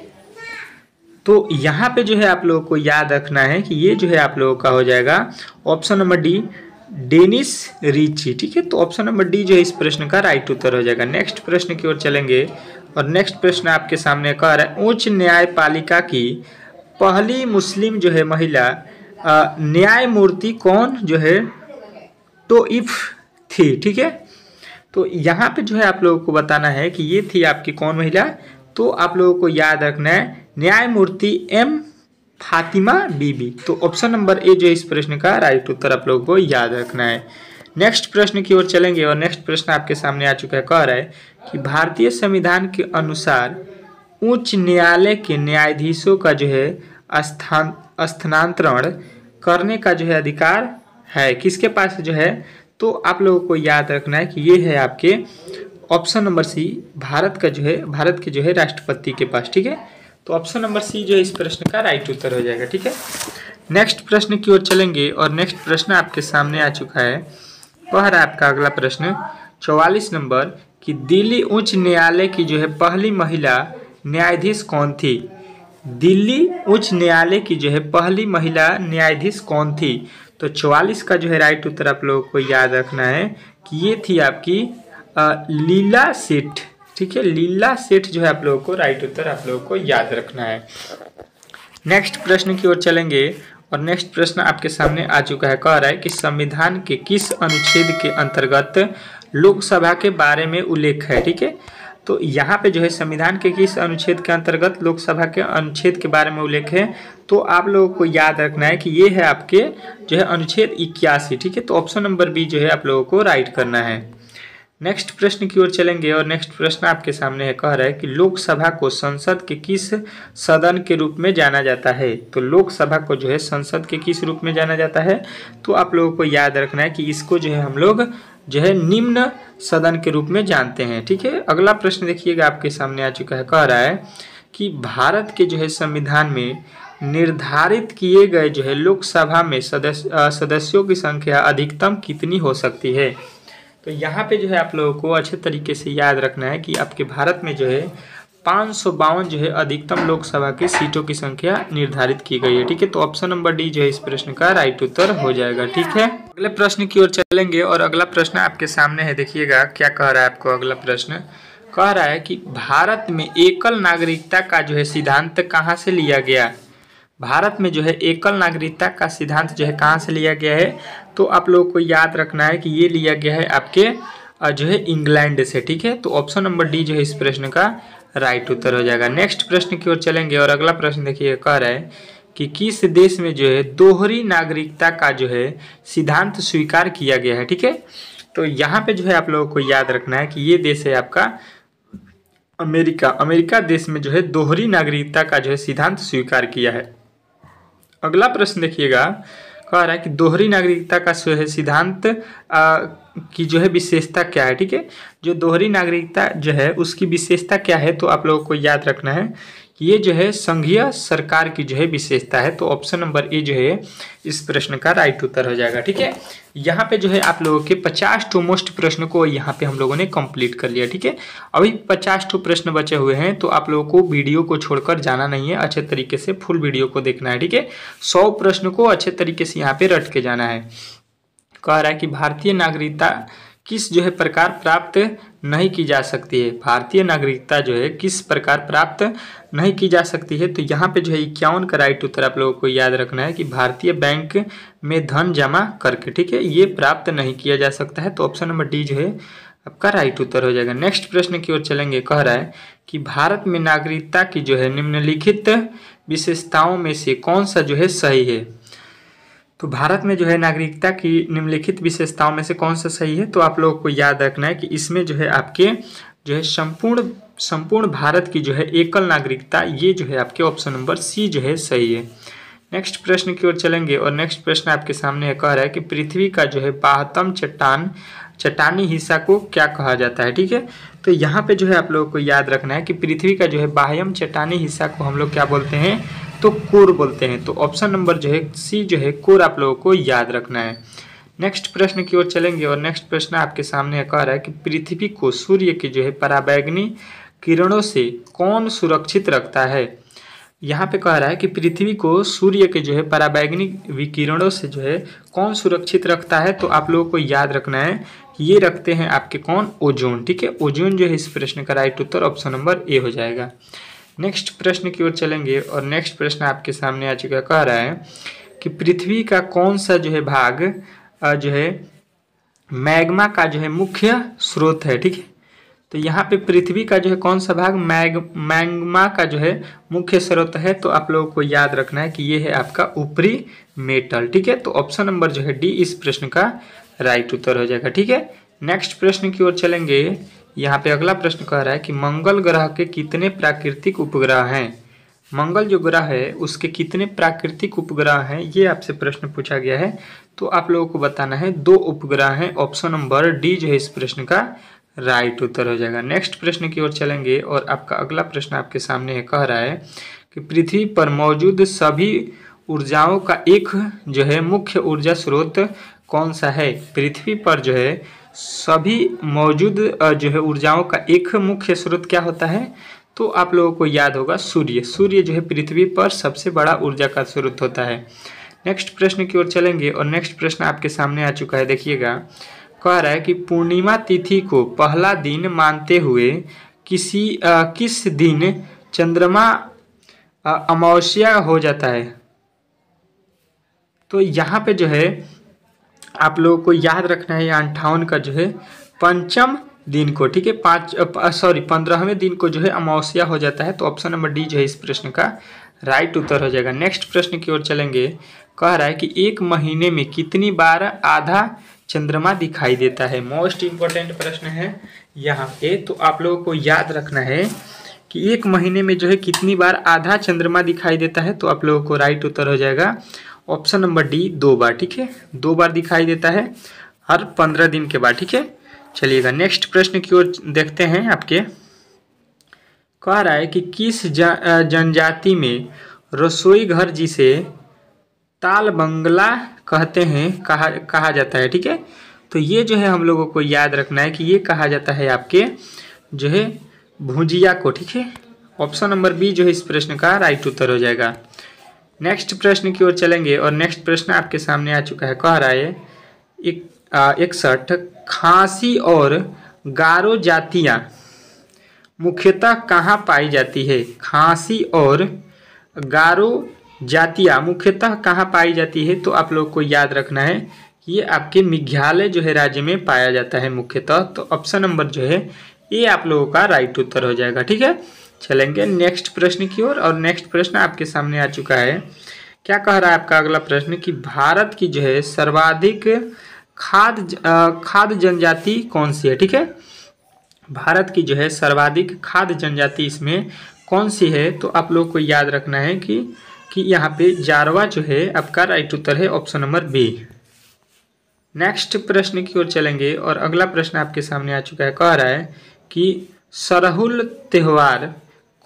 तो यहाँ पे जो है आप लोगों को याद रखना है कि ये जो है आप लोगों का हो जाएगा option number D, Dennis Ritchie. ठीक है, तो ऑप्शन नंबर डी जो है इस प्रश्न का राइट उत्तर हो जाएगा। नेक्स्ट प्रश्न की ओर चलेंगे और नेक्स्ट प्रश्न आपके सामने कह रहा है उच्च न्यायपालिका की पहली मुस्लिम जो है महिला न्यायमूर्ति कौन जो है टोइफ थी? ठीक है, तो यहाँ पे जो है आप लोगों को बताना है कि ये थी आपकी कौन महिला? तो आप लोगों को याद रखना है न्यायमूर्ति M फातिमा बीबी। तो ऑप्शन नंबर ए जो इस प्रश्न का राइट उत्तर आप लोगों को याद रखना है। नेक्स्ट प्रश्न की ओर चलेंगे और नेक्स्ट प्रश्न आपके सामने आ चुका है। कह रहा है कि भारतीय संविधान के अनुसार उच्च न्यायालय के न्यायाधीशों का जो है स्थानांतरण करने का जो है अधिकार है किसके पास जो है? तो आप लोगों को याद रखना है कि ये है आपके ऑप्शन नंबर सी, भारत के जो है राष्ट्रपति के पास। ठीक है, तो ऑप्शन नंबर सी जो है इस प्रश्न का राइट उत्तर हो जाएगा। ठीक है, नेक्स्ट प्रश्न की ओर चलेंगे और नेक्स्ट प्रश्न आपके सामने आ चुका है। वह है आपका अगला प्रश्न 44 नंबर कि दिल्ली उच्च न्यायालय की जो है पहली महिला न्यायाधीश कौन थी? दिल्ली उच्च न्यायालय की जो है पहली महिला न्यायाधीश कौन थी? तो 44 का जो है राइट उत्तर आप लोगों को याद रखना है कि ये थी आपकी लीला सेठ। ठीक है, लीला सेठ जो है आप लोगों को राइट उत्तर आप लोगों को याद रखना है। नेक्स्ट प्रश्न की ओर चलेंगे और नेक्स्ट प्रश्न आपके सामने आ चुका है। कह रहा है कि संविधान के किस अनुच्छेद के अंतर्गत लोकसभा के बारे में उल्लेख है? ठीक है, तो यहाँ पे जो है संविधान के किस अनुच्छेद के अंतर्गत लोकसभा के अनुच्छेद के बारे में उल्लेख है? तो आप लोगों को याद रखना है कि ये है आपके जो है अनुच्छेद 81। ठीक है, तो ऑप्शन नंबर बी जो है आप लोगों को राइट करना है। नेक्स्ट प्रश्न की ओर चलेंगे और नेक्स्ट प्रश्न आपके सामने है, कह रहा है कि लोकसभा को संसद के किस सदन के रूप में जाना जाता है। तो लोकसभा को जो है संसद के किस रूप में जाना जाता है, तो आप लोगों को याद रखना है कि इसको जो है हम लोग जो है निम्न सदन के रूप में जानते हैं। ठीक है, अगला प्रश्न देखिएगा आपके सामने आ चुका है, कह रहा है कि भारत के जो है संविधान में निर्धारित किए गए जो है लोकसभा में सदस्यों की संख्या अधिकतम कितनी हो सकती है। तो यहाँ पे जो है आप लोगों को अच्छे तरीके से याद रखना है कि आपके भारत में जो है 552 जो है अधिकतम लोकसभा की सीटों की संख्या निर्धारित की गई है। ठीक है, तो ऑप्शन नंबर डी जो है इस प्रश्न का राइट उत्तर हो जाएगा। ठीक है, अगले प्रश्न की ओर चलेंगे और अगला प्रश्न आपके सामने है, देखिएगा क्या कह रहा है आपको। अगला प्रश्न कह रहा है कि भारत में एकल नागरिकता का जो है सिद्धांत कहाँ से लिया गया। भारत में जो है एकल नागरिकता का सिद्धांत जो है कहाँ से लिया गया है, तो आप लोगों को याद रखना है कि ये लिया गया है आपके जो है इंग्लैंड से। ठीक है, तो ऑप्शन नंबर डी जो है इस प्रश्न का राइट उत्तर हो जाएगा। नेक्स्ट प्रश्न की ओर चलेंगे और अगला प्रश्न देखिए, कह रहा है कि किस देश में जो है दोहरी नागरिकता का जो है सिद्धांत स्वीकार किया गया है। ठीक है, तो यहाँ पे जो है आप लोगों को याद रखना है कि ये देश है आपका अमेरिका। अमेरिका देश में जो है दोहरी नागरिकता का जो है सिद्धांत स्वीकार किया है। अगला प्रश्न देखिएगा, कह रहा है कि दोहरी नागरिकता का जो है सिद्धांत की जो है विशेषता क्या है। ठीक है, जो दोहरी नागरिकता जो है उसकी विशेषता क्या है, तो आप लोगों को याद रखना है कि ये जो है संघीय सरकार की जो है विशेषता है। तो ऑप्शन नंबर ए जो है इस प्रश्न का राइट उत्तर हो जाएगा। ठीक है, यहाँ पे जो है आप लोगों के 50 मोस्ट प्रश्न को यहाँ पे हम लोगों ने कंप्लीट कर लिया। ठीक है, अभी 50 प्रश्न बचे हुए हैं, तो आप लोगों को वीडियो को छोड़कर जाना नहीं है, अच्छे तरीके से फुल वीडियो को देखना है। ठीक है, 100 प्रश्न को अच्छे तरीके से यहाँ पे रट के जाना है। कह रहा है कि भारतीय नागरिकता किस जो है प्रकार प्राप्त नहीं की जा सकती है। भारतीय नागरिकता जो है किस प्रकार प्राप्त नहीं की जा सकती है, तो यहाँ पे जो है 51 का राइट उत्तर आप लोगों को याद रखना है कि भारतीय बैंक में धन जमा करके। ठीक है, ये प्राप्त नहीं किया जा सकता है, तो ऑप्शन नंबर डी जो है आपका राइट उत्तर हो जाएगा। नेक्स्ट प्रश्न की ओर चलेंगे, कह रहा है कि भारत में नागरिकता की जो है निम्नलिखित विशेषताओं में से कौन सा जो है सही है। तो भारत में जो है नागरिकता की निम्नलिखित विशेषताओं में से कौन सा सही है, तो आप लोगों को याद रखना है कि इसमें जो है आपके जो है संपूर्ण भारत की जो है एकल नागरिकता, ये जो है आपके ऑप्शन नंबर सी जो है सही है। नेक्स्ट प्रश्न की ओर चलेंगे और नेक्स्ट प्रश्न आपके सामने है, कह रहा है कि पृथ्वी का जो है 72 चट्टानी हिस्सा को क्या कहा जाता है। ठीक है, तो यहाँ पे जो है आप लोगों को याद रखना है कि पृथ्वी का जो है बाह्यम चट्टानी हिस्सा को हम लोग क्या बोलते हैं, तो कोर बोलते हैं। तो ऑप्शन नंबर जो है सी जो है कोर आप लोगों को याद रखना है। नेक्स्ट प्रश्न की ओर चलेंगे और नेक्स्ट प्रश्न आपके सामने कह रहा है कि पृथ्वी को सूर्य के जो है पराबैंगनी किरणों से कौन सुरक्षित रखता है। यहाँ पे कह रहा है कि पृथ्वी को सूर्य के जो है पराबैंगनी विकिरणों से जो है कौन सुरक्षित रखता है, तो आप लोगों को याद रखना है कि ये रखते हैं आपके कौन, ओजोन। ठीक है, ओजोन जो है इस प्रश्न का right Uttar option number A हो जाएगा। नेक्स्ट प्रश्न की ओर चलेंगे और नेक्स्ट प्रश्न आपके सामने आ चुका, कह रहा है कि पृथ्वी का कौन सा जो है भाग जो है मैग्मा का जो है मुख्य स्रोत है। ठीक है, तो यहाँ पे पृथ्वी का जो है कौन सा भाग मैग्मा का जो है मुख्य स्रोत है, तो आप लोगों को याद रखना है कि ये है आपका ऊपरी मेटल। ठीक है, तो ऑप्शन नंबर जो है डी इस प्रश्न का राइट उत्तर हो जाएगा। ठीक है, नेक्स्ट प्रश्न की ओर चलेंगे। यहाँ पे अगला प्रश्न कह रहा है कि मंगल ग्रह के कितने प्राकृतिक उपग्रह हैं। मंगल जो ग्रह है उसके कितने प्राकृतिक उपग्रह हैं, ये आपसे प्रश्न पूछा गया है, तो आप लोगों को बताना है 2 उपग्रह हैं। ऑप्शन नंबर डी जो है इस प्रश्न का राइट उत्तर हो जाएगा। नेक्स्ट प्रश्न की ओर चलेंगे और आपका अगला प्रश्न आपके सामने है, कह रहा है कि पृथ्वी पर मौजूद सभी ऊर्जाओं का एक जो है मुख्य ऊर्जा स्रोत कौन सा है। पृथ्वी पर जो है सभी मौजूद जो है ऊर्जाओं का एक मुख्य स्रोत क्या होता है, तो आप लोगों को याद होगा सूर्य। सूर्य जो है पृथ्वी पर सबसे बड़ा ऊर्जा का स्रोत होता है। नेक्स्ट प्रश्न की ओर चलेंगे और नेक्स्ट प्रश्न आपके सामने आ चुका है, देखिएगा कह रहा है कि पूर्णिमा तिथि को पहला दिन मानते हुए किस दिन चंद्रमा अमावस्या हो जाता है। तो यहाँ पे जो है आप लोगों को याद रखना है 58 का जो है पंचम दिन को। ठीक है, 15वें दिन को जो है अमावस्या हो जाता है, तो ऑप्शन नंबर डी जो है इस प्रश्न का राइट उत्तर हो जाएगा। नेक्स्ट प्रश्न की ओर चलेंगे, कह रहा है कि एक महीने में कितनी बार आधा चंद्रमा दिखाई देता है? मोस्ट इम्पोर्टेंट प्रश्न है यहाँ पे। तो आप लोगों को याद रखना है कि एक महीने में जो है कितनी बार आधा चंद्रमा दिखाई देता है? तो आप लोगों को राइट उत्तर हो जाएगा ऑप्शन नंबर डी, 2 बार। ठीक है, 2 बार दिखाई देता है हर 15 दिन के बाद। ठीक है, चलिएगा नेक्स्ट प्रश्न की ओर देखते हैं। आपके कह रहा है कि किस जनजाति में रसोई घर जिसे ताल बंगला कहते हैं कहा जाता है? ठीक है, तो ये जो है हम लोगों को याद रखना है कि ये कहा जाता है आपके जो है भुजिया को। ठीक है, ऑप्शन नंबर बी जो है इस प्रश्न का राइट उत्तर हो जाएगा। नेक्स्ट प्रश्न की ओर चलेंगे और नेक्स्ट प्रश्न आपके सामने आ चुका है। कह रहा है 61 खासी और गारो जातियाँ मुख्यतः कहाँ पाई जाती है? खासी और गारो जातियाँ मुख्यतः कहाँ पाई जाती है? तो आप लोग को याद रखना है कि ये आपके मेघालय जो है राज्य में पाया जाता है मुख्यतः। तो ऑप्शन नंबर जो है ये आप लोगों का राइट उत्तर हो जाएगा। ठीक है, चलेंगे नेक्स्ट प्रश्न की ओर और नेक्स्ट प्रश्न आपके सामने आ चुका है। क्या कह रहा है आपका अगला प्रश्न कि भारत की जो है सर्वाधिक खाद्य जनजाति कौन सी है? ठीक है, भारत की जो है सर्वाधिक खाद्य जनजाति इसमें कौन सी है? तो आप लोग को याद रखना है कि यहाँ पे जारवा जो है आपका राइट उत्तर है, ऑप्शन नंबर बी। नेक्स्ट प्रश्न की ओर चलेंगे और अगला प्रश्न आपके सामने आ चुका है। कह रहा है कि सरहुल त्यौहार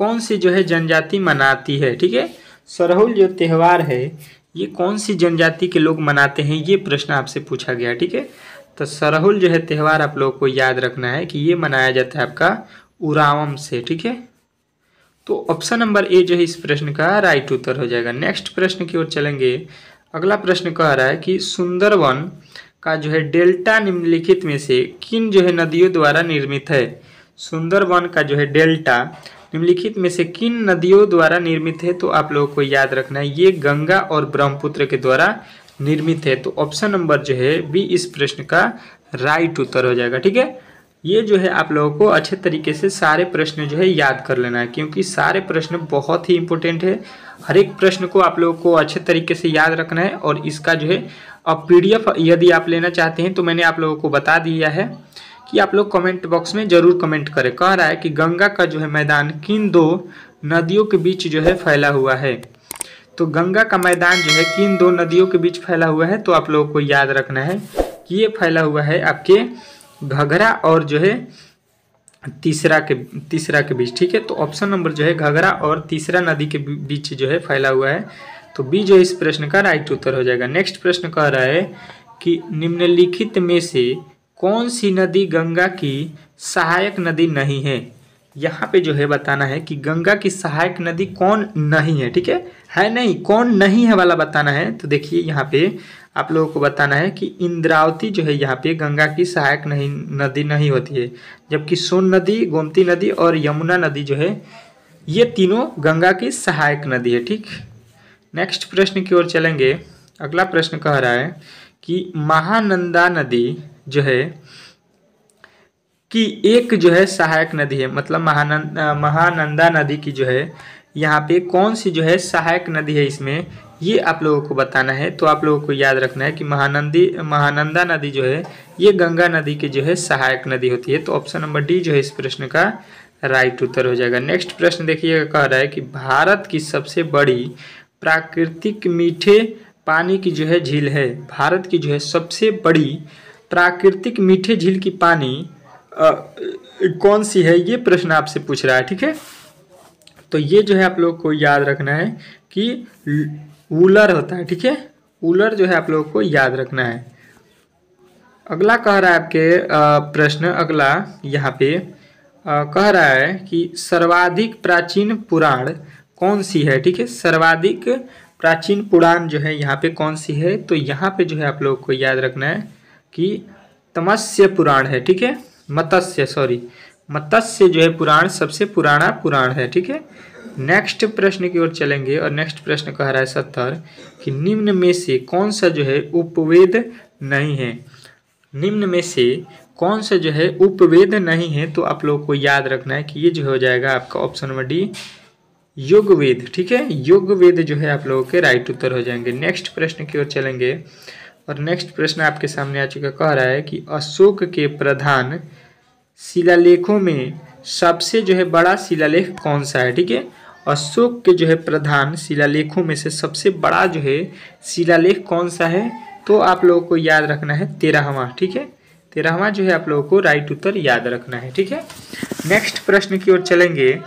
कौन सी जो है जनजाति मनाती है? ठीक है, सरहुल जो त्यौहार है ये कौन सी जनजाति के लोग मनाते हैं, ये प्रश्न आपसे पूछा गया। ठीक है, तो सरहुल जो है त्यौहार आप लोगों को याद रखना है कि ये मनाया जाता है आपका उरावम से। ठीक है, तो ऑप्शन नंबर ए जो है इस प्रश्न का राइट उत्तर हो जाएगा। नेक्स्ट प्रश्न की ओर चलेंगे। अगला प्रश्न कह रहा है कि सुंदरवन का जो है डेल्टा निम्नलिखित में से किन जो है नदियों द्वारा निर्मित है? सुंदरवन का जो है डेल्टा निम्नलिखित में से किन नदियों द्वारा निर्मित है? तो आप लोगों को याद रखना है ये गंगा और ब्रह्मपुत्र के द्वारा निर्मित है। तो ऑप्शन नंबर जो है बी इस प्रश्न का राइट उत्तर हो जाएगा। ठीक है, ये जो है आप लोगों को अच्छे तरीके से सारे प्रश्न जो है याद कर लेना है, क्योंकि सारे प्रश्न बहुत ही इंपॉर्टेंट है। हर एक प्रश्न को आप लोगों को अच्छे तरीके से याद रखना है और इसका जो है अब PDF यदि आप लेना चाहते हैं तो मैंने आप लोगों को बता दिया है कि आप लोग कमेंट बॉक्स में जरूर कमेंट करें। कह रहा है कि गंगा का जो है मैदान किन 2 नदियों के बीच जो है फैला हुआ है? तो गंगा का मैदान जो है किन 2 नदियों के बीच फैला हुआ है? तो आप लोगों को याद रखना है कि ये फैला हुआ है आपके घघरा और जो है तीसरा के बीच। ठीक है, तो ऑप्शन नंबर जो है घघरा और तीसरा नदी के बीच जो है फैला हुआ है, तो बी जो इस प्रश्न का राइट उत्तर हो जाएगा। नेक्स्ट प्रश्न कह रहा है कि निम्नलिखित में से कौन सी नदी गंगा की सहायक नदी नहीं है? यहाँ पे जो है बताना है कि गंगा की सहायक नदी कौन नहीं है। ठीक है नहीं, कौन नहीं है वाला बताना है। तो देखिए यहाँ पे आप लोगों को बताना है कि इंद्रावती जो है यहाँ पे गंगा की सहायक नदी नहीं होती है, जबकि सोन नदी, गोमती नदी और यमुना नदी जो है ये तीनों गंगा की सहायक नदी है। ठीक, नेक्स्ट प्रश्न की ओर चलेंगे। अगला प्रश्न कह रहा है कि महानंदा नदी जो है कि एक जो है सहायक नदी है, मतलब महानंदा नदी की जो है यहाँ पे कौन सी जो है सहायक नदी है इसमें, ये आप लोगों को बताना है। तो आप लोगों को याद रखना है कि महानंदा नदी जो है ये गंगा नदी की जो है सहायक नदी होती है। तो ऑप्शन नंबर डी जो है इस प्रश्न का राइट उत्तर हो जाएगा। नेक्स्ट प्रश्न देखिएगा, कह रहा है कि भारत की सबसे बड़ी प्राकृतिक मीठे पानी की जो है झील है, भारत की जो है सबसे बड़ी प्राकृतिक मीठे झील की पानी कौन सी है, ये प्रश्न आपसे पूछ रहा है। ठीक है, तो ये जो है आप लोग को याद रखना है कि वूलर होता है। ठीक है, वूलर जो है आप लोगों को याद रखना है। अगला कह रहा है आपके प्रश्न, अगला यहाँ पे कह रहा है कि सर्वाधिक प्राचीन पुराण कौन सी है? ठीक है, सर्वाधिक प्राचीन पुराण जो है यहाँ पे कौन सी है? तो यहाँ पे जो है आप लोग को याद रखना है कि तमस्य पुराण है। ठीक है, मत्स्य जो है पुराण सबसे पुराना पुराण है। ठीक है, नेक्स्ट प्रश्न की ओर चलेंगे और नेक्स्ट प्रश्न कह रहा है 70 कि निम्न में से कौन सा जो है उपवेद नहीं है? निम्न में से कौन सा जो है उपवेद नहीं है? तो आप लोग को याद रखना है कि ये जो हो जाएगा आपका ऑप्शन नंबर डी योगवेद। ठीक है, योगवेद जो है आप लोगों के राइट उत्तर हो जाएंगे। नेक्स्ट प्रश्न की ओर चलेंगे और नेक्स्ट प्रश्न आपके सामने आ चुका, कह रहा है कि अशोक के प्रधान शिलालेखों में सबसे जो है बड़ा शिलालेख कौन सा है। ठीक है, अशोक के जो है प्रधान शिलालेखों में से सबसे बड़ा जो है शिलालेख कौन सा है, तो आप लोगों को याद रखना है 13वां। ठीक है, 13वां जो है आप लोगों को राइट उत्तर याद रखना है। ठीक है, नेक्स्ट प्रश्न की ओर चलेंगे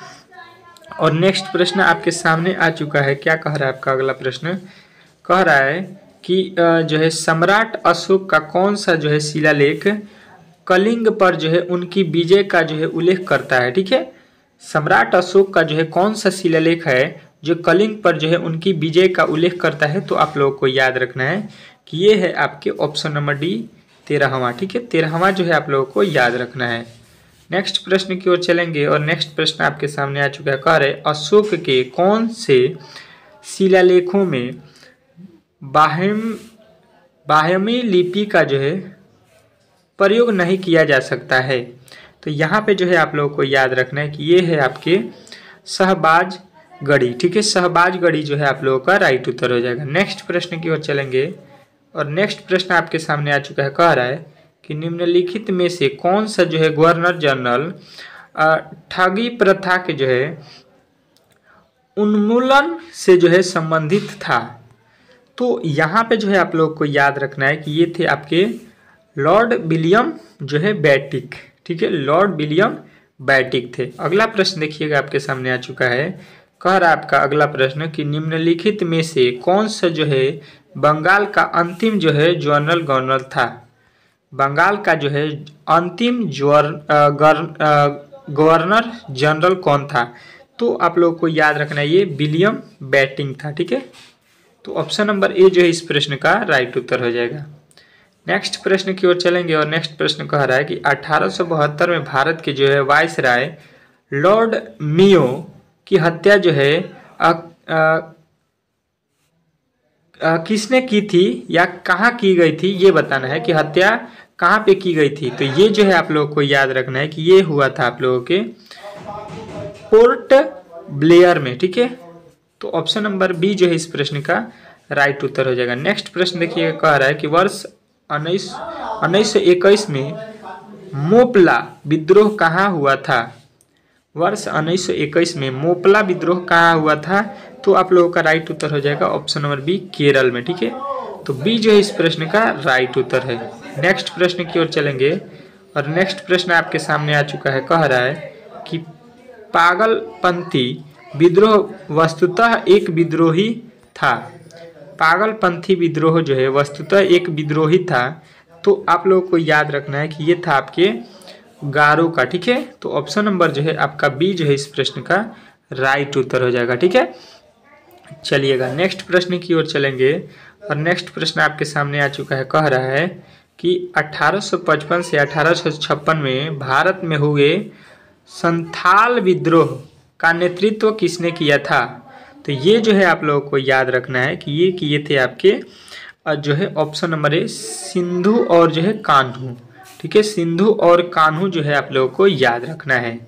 और नेक्स्ट प्रश्न आपके सामने आ चुका है। क्या कह रहा है आपका अगला प्रश्न, कह रहा है कि जो है सम्राट अशोक का कौन सा जो है शिलालेख कलिंग पर जो है उनकी विजय का जो है उल्लेख करता है। ठीक है, सम्राट अशोक का जो है कौन सा शिलालेख है जो कलिंग पर जो है उनकी विजय का उल्लेख करता है, तो आप लोगों को याद रखना है कि ये है आपके ऑप्शन नंबर डी 13वां। ठीक है, 13वां जो है आप लोगों को याद रखना है। नेक्स्ट प्रश्न की ओर चलेंगे और नेक्स्ट प्रश्न आपके सामने आ चुका है, कह रहे अशोक के कौन से शिलालेखों में बाह्यमी लिपि का जो है प्रयोग नहीं किया जा सकता है। तो यहाँ पे जो है आप लोगों को याद रखना है कि ये है आपके शहबाज गढ़ी। ठीक है, शहबाज गढ़ी जो है आप लोगों का राइट उत्तर हो जाएगा। नेक्स्ट प्रश्न की ओर चलेंगे और नेक्स्ट प्रश्न आपके सामने आ चुका है, कह रहा है कि निम्नलिखित में से कौन सा जो है गवर्नर जनरल ठगी प्रथा के जो है उन्मूलन से जो है संबंधित था। तो यहाँ पे जो है आप लोग को याद रखना है कि ये थे आपके लॉर्ड विलियम जो है बैटिक। ठीक है, लॉर्ड विलियम बैटिक थे। अगला प्रश्न देखिएगा आपके सामने आ चुका है, कह रहा है आपका अगला प्रश्न कि निम्नलिखित में से कौन सा जो है बंगाल का अंतिम जो है जनरल गवर्नर था। बंगाल का जो है अंतिम गवर्नर जनरल कौन था, तो आप लोगों को याद रखना है ये विलियम बैटिंग था। ठीक है, तो ऑप्शन नंबर ए जो है इस प्रश्न का राइट उत्तर हो जाएगा। नेक्स्ट प्रश्न की ओर चलेंगे और नेक्स्ट प्रश्न कह रहा है कि 1872 में भारत के जो है वायसराय लॉर्ड मियो की हत्या जो है किसने की थी या कहाँ की गई थी, ये बताना है कि हत्या कहाँ पे की गई थी। तो ये जो है आप लोगों को याद रखना है कि ये हुआ था आप लोगों के पोर्ट ब्लेयर में। ठीक है, तो ऑप्शन नंबर बी जो है इस प्रश्न का राइट उत्तर हो जाएगा। नेक्स्ट प्रश्न देखिए, कह रहा है कि वर्ष 1921 में मोपला विद्रोह कहाँ हुआ था। वर्ष 1921 में मोपला विद्रोह कहाँ हुआ था, तो आप लोगों का राइट उत्तर हो जाएगा ऑप्शन नंबर बी केरल में। ठीक है, तो बी जो है इस प्रश्न का राइट उत्तर है। नेक्स्ट प्रश्न की ओर चलेंगे और नेक्स्ट प्रश्न आपके सामने आ चुका है, कह रहा है कि पागलपंथी विद्रोह वस्तुतः एक विद्रोही था। पागलपंथी विद्रोह जो है वस्तुतः एक विद्रोही था, तो आप लोगों को याद रखना है कि ये था आपके गारो का। ठीक है, तो ऑप्शन नंबर जो है आपका बी जो है इस प्रश्न का राइट उत्तर हो जाएगा। ठीक है, चलिएगा नेक्स्ट प्रश्न की ओर चलेंगे और नेक्स्ट प्रश्न आपके सामने आ चुका है, कह रहा है कि 1855 से 1856 में भारत में हुए संथाल विद्रोह का नेतृत्व किसने किया था। तो ये जो है आप लोगों को याद रखना है कि ये किए थे आपके जो है ऑप्शन नंबर ए सिंधु और जो है कान्हू। ठीक है, सिंधु और कान्हू जो है आप लोगों को याद रखना है।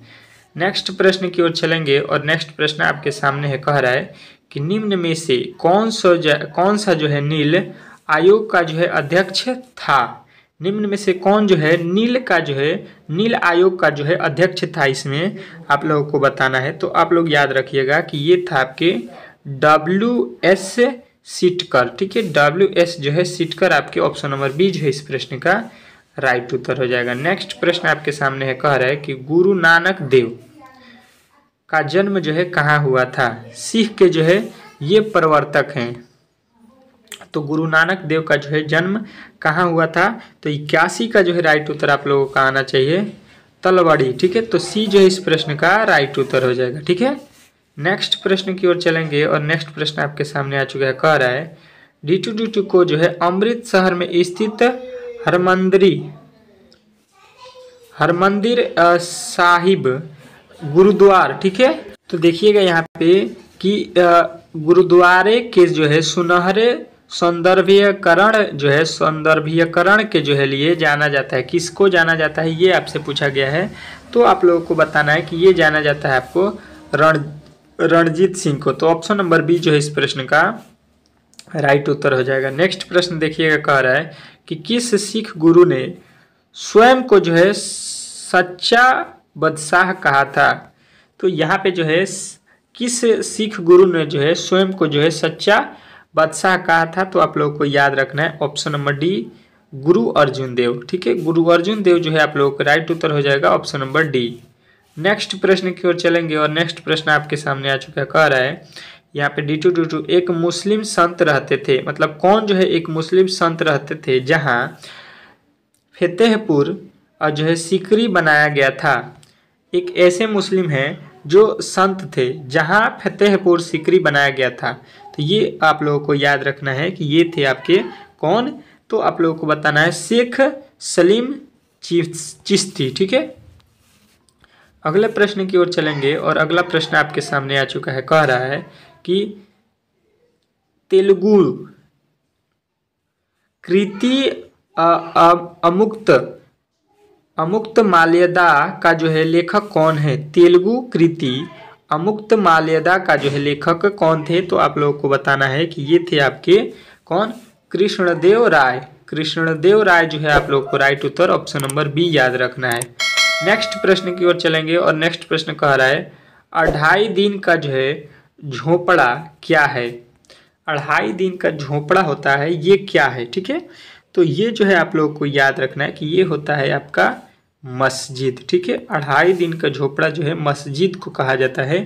नेक्स्ट प्रश्न की ओर चलेंगे और नेक्स्ट प्रश्न आपके सामने है, कह रहा है कि निम्न में से कौन सा जो है नील आयोग का जो है अध्यक्ष था। निम्न में से कौन जो है नील आयोग का जो है अध्यक्ष था, इसमें आप लोगों को बताना है। तो आप लोग याद रखिएगा कि ये था आपके WS सीटकर। ठीक है, WS जो है सीटकर आपके ऑप्शन नंबर बी जो है इस प्रश्न का राइट उत्तर हो जाएगा। नेक्स्ट प्रश्न आपके सामने है, कह रहा है कि गुरु नानक देव का जन्म जो है कहाँ हुआ था। सिख के जो है ये प्रवर्तक हैं, तो गुरु नानक देव का जो है जन्म कहाँ हुआ था, तो 81 का जो है राइट उत्तर आप लोगों का आना चाहिए तलवाड़ी। ठीक है, तो सी जो है इस प्रश्न का राइट उत्तर हो जाएगा। ठीक है, नेक्स्ट प्रश्न की ओर चलेंगे और नेक्स्ट प्रश्न आपके सामने आ चुका है, कह रहा है D2D2 को जो है अमृतसर में स्थित हरमंदिर साहिब गुरुद्वार। ठीक है, तो देखिएगा यहाँ पे कि गुरुद्वारे के जो है सुनहरे सौंदर्भीकरण के जो है लिए जाना जाता है। किसको जाना जाता है ये आपसे पूछा गया है, तो आप लोगों को बताना है कि ये जाना जाता है आपको रणजीत सिंह को। तो ऑप्शन नंबर बी जो है इस प्रश्न का राइट उत्तर हो जाएगा। नेक्स्ट प्रश्न देखिएगा, कह रहा है कि किस सिख गुरु ने स्वयं को जो है सच्चा बादशाह कहा था। तो यहाँ पे जो है किस सिख गुरु ने जो है स्वयं को जो है सच्चा बादशाह कहा था, तो आप लोगों को याद रखना है ऑप्शन नंबर डी, गुरु अर्जुन देव। ठीक है, गुरु अर्जुन देव जो है आप लोगों को राइट उत्तर हो जाएगा ऑप्शन नंबर डी। नेक्स्ट प्रश्न की ओर चलेंगे और नेक्स्ट प्रश्न आपके सामने आ चुका है, कह रहा है यहाँ पे D2 एक मुस्लिम संत रहते थे, मतलब कौन जो है एक मुस्लिम संत रहते थे जहाँ फतेहपुर और जो है सिकरी बनाया गया था। एक ऐसे मुस्लिम हैं जो संत थे जहाँ फतेहपुर सिकरी बनाया गया था। तो ये आप लोगों को याद रखना है कि ये थे आपके कौन, तो आप लोगों को बताना है शेख सलीम चिश्ती। ठीक है, अगले प्रश्न की ओर चलेंगे और अगला प्रश्न आपके सामने आ चुका है, कह रहा है कि तेलुगु कृति अमुक्त माल्यदा का जो है लेखक कौन है। तेलुगु कृति अमुक्त माल्यदा का जो है लेखक कौन थे, तो आप लोगों को बताना है कि ये थे आपके कौन, कृष्णदेव राय। कृष्णदेव राय जो है आप लोग को राइट उत्तर ऑप्शन नंबर बी याद रखना है। नेक्स्ट प्रश्न की ओर चलेंगे और नेक्स्ट प्रश्न कह रहा है 2.5 दिन का जो है झोपड़ा क्या है। 2.5 दिन का झोपड़ा होता है, ये क्या है। ठीक है, तो ये जो है आप लोगों को याद रखना है कि ये होता है आपका मस्जिद। ठीक है, 2.5 दिन का झोपड़ा जो है मस्जिद को कहा जाता है,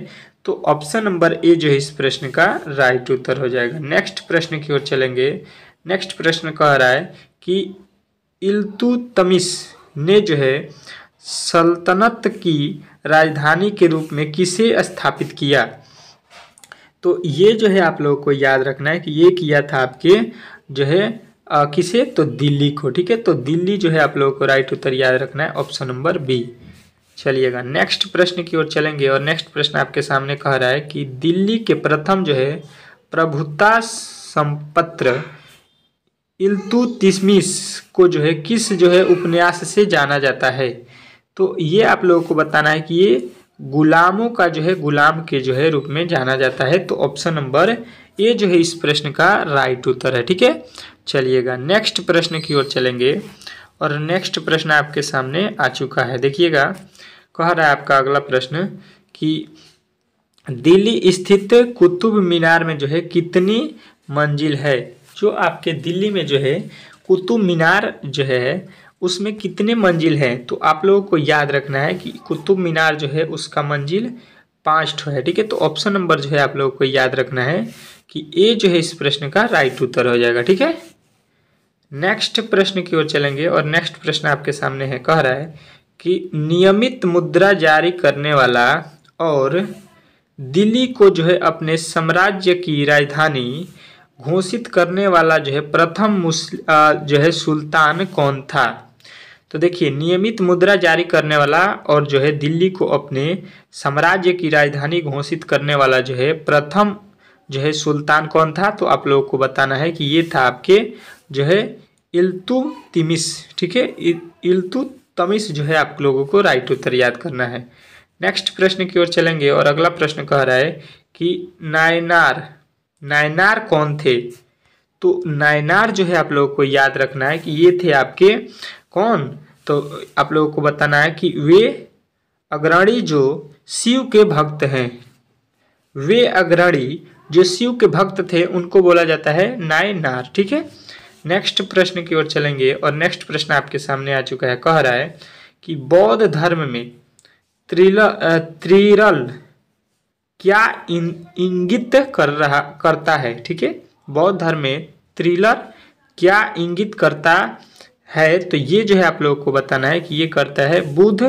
तो ऑप्शन नंबर ए जो है इस प्रश्न का राइट उत्तर हो जाएगा। नेक्स्ट प्रश्न की ओर चलेंगे। नेक्स्ट प्रश्न कह रहा है कि इल्तुतमिश ने जो है सल्तनत की राजधानी के रूप में किसे स्थापित किया। तो ये जो है आप लोगों को याद रखना है कि ये किया था आपके जो है किसे, तो दिल्ली को। ठीक है, तो दिल्ली जो है आप लोगों को राइट उत्तर याद रखना है ऑप्शन नंबर बी। चलिएगा नेक्स्ट प्रश्न की ओर चलेंगे और नेक्स्ट प्रश्न आपके सामने कह रहा है कि दिल्ली के प्रथम जो है प्रभुता संपत्र इल्तुतमिश को जो है किस जो है उपन्यास से जाना जाता है। तो ये आप लोगों को बताना है कि ये गुलामों का जो है गुलाम के जो है रूप में जाना जाता है, तो ऑप्शन नंबर ए जो है इस प्रश्न का राइट उत्तर है। ठीक है, चलिएगा नेक्स्ट प्रश्न की ओर चलेंगे और नेक्स्ट प्रश्न आपके सामने आ चुका है। देखिएगा, कह रहा है आपका अगला प्रश्न कि दिल्ली स्थित कुतुब मीनार में जो है कितनी मंजिल है। जो आपके दिल्ली में जो है कुतुब मीनार जो है उसमें कितने मंजिल है, तो आप लोगों को याद रखना है कि कुतुब मीनार जो है उसका मंजिल 5 है। ठीक है, तो ऑप्शन नंबर जो है आप लोगों को याद रखना है कि ए जो है इस प्रश्न का राइट उत्तर हो जाएगा। ठीक है, नेक्स्ट प्रश्न की ओर चलेंगे और नेक्स्ट प्रश्न आपके सामने है, कह रहा है कि नियमित मुद्रा जारी करने वाला और दिल्ली को जो है अपने साम्राज्य की राजधानी घोषित करने वाला जो है प्रथम जो है सुल्तान कौन था। तो देखिए, नियमित मुद्रा जारी करने वाला और जो है दिल्ली को अपने साम्राज्य की राजधानी घोषित करने वाला जो है प्रथम जो है सुल्तान कौन था, तो आप लोगों को बताना है कि ये था आपके जो है इल्तुतमिश। ठीक है, इल्तुतमिश जो है आप लोगों को राइट उत्तर याद करना है। नेक्स्ट प्रश्न की ओर चलेंगे और अगला प्रश्न कह रहा है कि नायनार कौन थे। तो नायनार जो है आप लोगों को याद रखना है कि ये थे आपके कौन, तो आप लोगों को बताना है कि वे अग्रणी जो शिव के भक्त हैं। वे अग्रणी जो शिव के भक्त थे उनको बोला जाता है नायनार। ठीक है, नेक्स्ट प्रश्न की ओर चलेंगे और नेक्स्ट प्रश्न आपके सामने आ चुका है, कह रहा है कि बौद्ध धर्म में त्रिरल क्या इंगित करता है। ठीक है, बौद्ध धर्म में त्रिरल क्या इंगित करता है, तो ये जो है आप लोगों को बताना है कि ये करता है बुद्ध,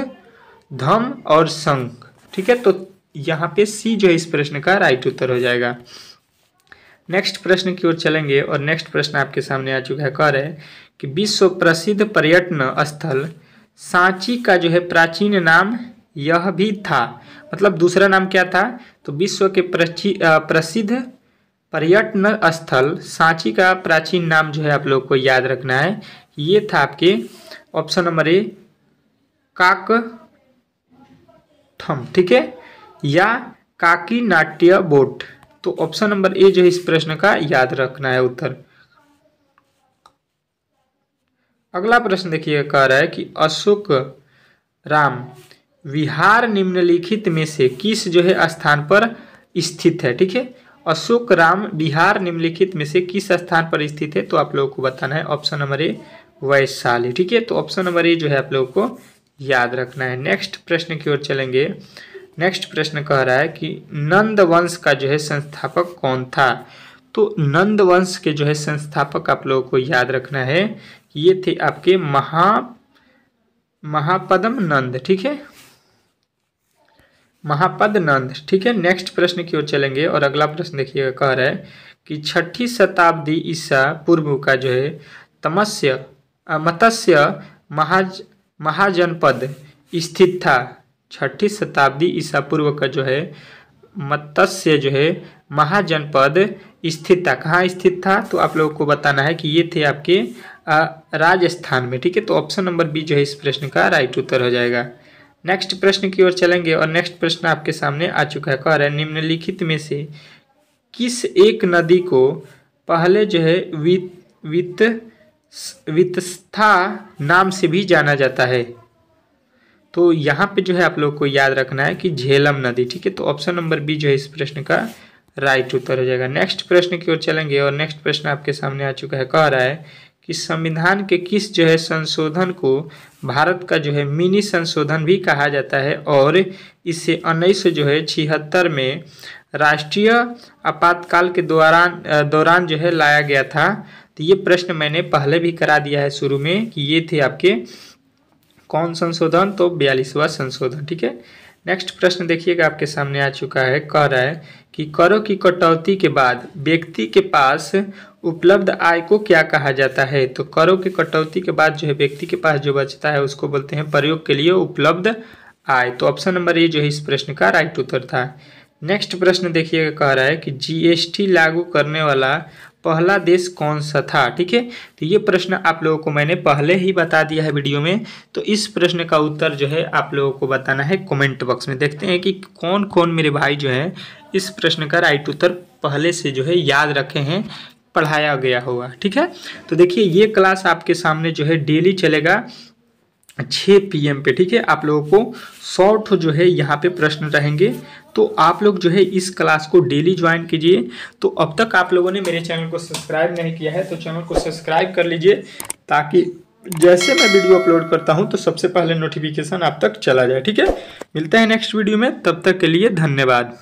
धम्म और संघ। ठीक है, तो यहाँ पे सी जो है इस प्रश्न का राइट उत्तर हो जाएगा। नेक्स्ट प्रश्न की ओर चलेंगे और नेक्स्ट प्रश्न आपके सामने आ चुका है, कह रहे हैं कि विश्व प्रसिद्ध पर्यटन स्थल सांची का जो है प्राचीन नाम यह भी था, मतलब दूसरा नाम क्या था, तो विश्व के प्रसिद्ध पर्यटन स्थल सांची का प्राचीन नाम जो है आप लोग को याद रखना है, ये था आपके ऑप्शन नंबर ए काकथम। ठीक है, या काकीनाट्य बोट, तो ऑप्शन नंबर ए जो है इस प्रश्न का याद रखना है उत्तर। अगला प्रश्न देखिए, कह रहा है कि अशोक राम विहार निम्नलिखित में से किस जो है स्थान पर स्थित है। ठीक है, अशोक राम विहार निम्नलिखित में से किस स्थान पर स्थित है, तो आप लोगों को बताना है ऑप्शन नंबर ए वैशाली। ठीक है, तो ऑप्शन नंबर ए जो है आप लोगों को याद रखना है। नेक्स्ट प्रश्न की ओर चलेंगे। नेक्स्ट प्रश्न कह रहा है कि नंद वंश का जो है संस्थापक कौन था। तो नंद वंश के जो है संस्थापक आप लोगों को याद रखना है, ये थे आपके महापद्म नंद। ठीक है, महापद नंद। ठीक है, नेक्स्ट प्रश्न की ओर चलेंगे और अगला प्रश्न देखिएगा, कह रहा है कि 6ठी शताब्दी ईसा पूर्व का जो है मत्स्य महाजनपद स्थित था। 6ठी शताब्दी ईसा पूर्व का जो है मत्स्य जो है महाजनपद स्थित था। कहाँ स्थित था, तो आप लोगों को बताना है कि ये थे आपके राजस्थान में। ठीक है, तो ऑप्शन नंबर बी जो है इस प्रश्न का राइट उत्तर हो जाएगा। नेक्स्ट प्रश्न की ओर चलेंगे और नेक्स्ट प्रश्न आपके सामने आ चुका है। कह रहा है निम्नलिखित में से किस एक नदी को पहले जो है वित्स्था नाम से भी जाना जाता है। तो यहाँ पे जो है आप लोग को याद रखना है कि झेलम नदी। ठीक है, तो ऑप्शन नंबर बी जो है इस प्रश्न का राइट उत्तर हो जाएगा। नेक्स्ट प्रश्न की ओर चलेंगे और नेक्स्ट प्रश्न आपके सामने आ चुका है। कह रहा है कि संविधान के किस जो है संशोधन को भारत का जो है मिनी संशोधन भी कहा जाता है और इसे 1976 में राष्ट्रीय आपातकाल के दौरान जो है लाया गया था। तो ये प्रश्न मैंने पहले भी करा दिया है शुरू में कि ये थे आपके कौन संशोधन, तो 42वां संशोधन। ठीक है, नेक्स्ट प्रश्न देखिएगा आपके सामने आ चुका है। कह रहा है कि करों की कटौती के बाद व्यक्ति के पास उपलब्ध आय को क्या कहा जाता है। तो करों की कटौती के बाद जो है व्यक्ति के पास जो बचता है उसको बोलते हैं प्रयोग के लिए उपलब्ध आय। तो ऑप्शन नंबर ए जो है इस प्रश्न का राइट उत्तर था। नेक्स्ट प्रश्न देखिएगा, कह रहा है कि जीएसटी लागू करने वाला पहला देश कौन सा था। ठीक है, तो ये प्रश्न आप लोगों को मैंने पहले ही बता दिया है वीडियो में। तो इस प्रश्न का उत्तर जो है आप लोगों को बताना है कमेंट बॉक्स में। देखते हैं कि कौन कौन मेरे भाई जो है इस प्रश्न का राइट उत्तर पहले से जो है याद रखे हैं, पढ़ाया गया होगा। ठीक है, तो देखिए ये क्लास आपके सामने जो है डेली चलेगा 6 PM पे। ठीक है, आप लोगों को शॉर्ट जो है यहाँ पे प्रश्न रहेंगे, तो आप लोग जो है इस क्लास को डेली ज्वाइन कीजिए। तो अब तक आप लोगों ने मेरे चैनल को सब्सक्राइब नहीं किया है तो चैनल को सब्सक्राइब कर लीजिए, ताकि जैसे मैं वीडियो अपलोड करता हूँ तो सबसे पहले नोटिफिकेशन आप तक चला जाए। ठीक है, मिलते हैं नेक्स्ट वीडियो में, तब तक के लिए धन्यवाद।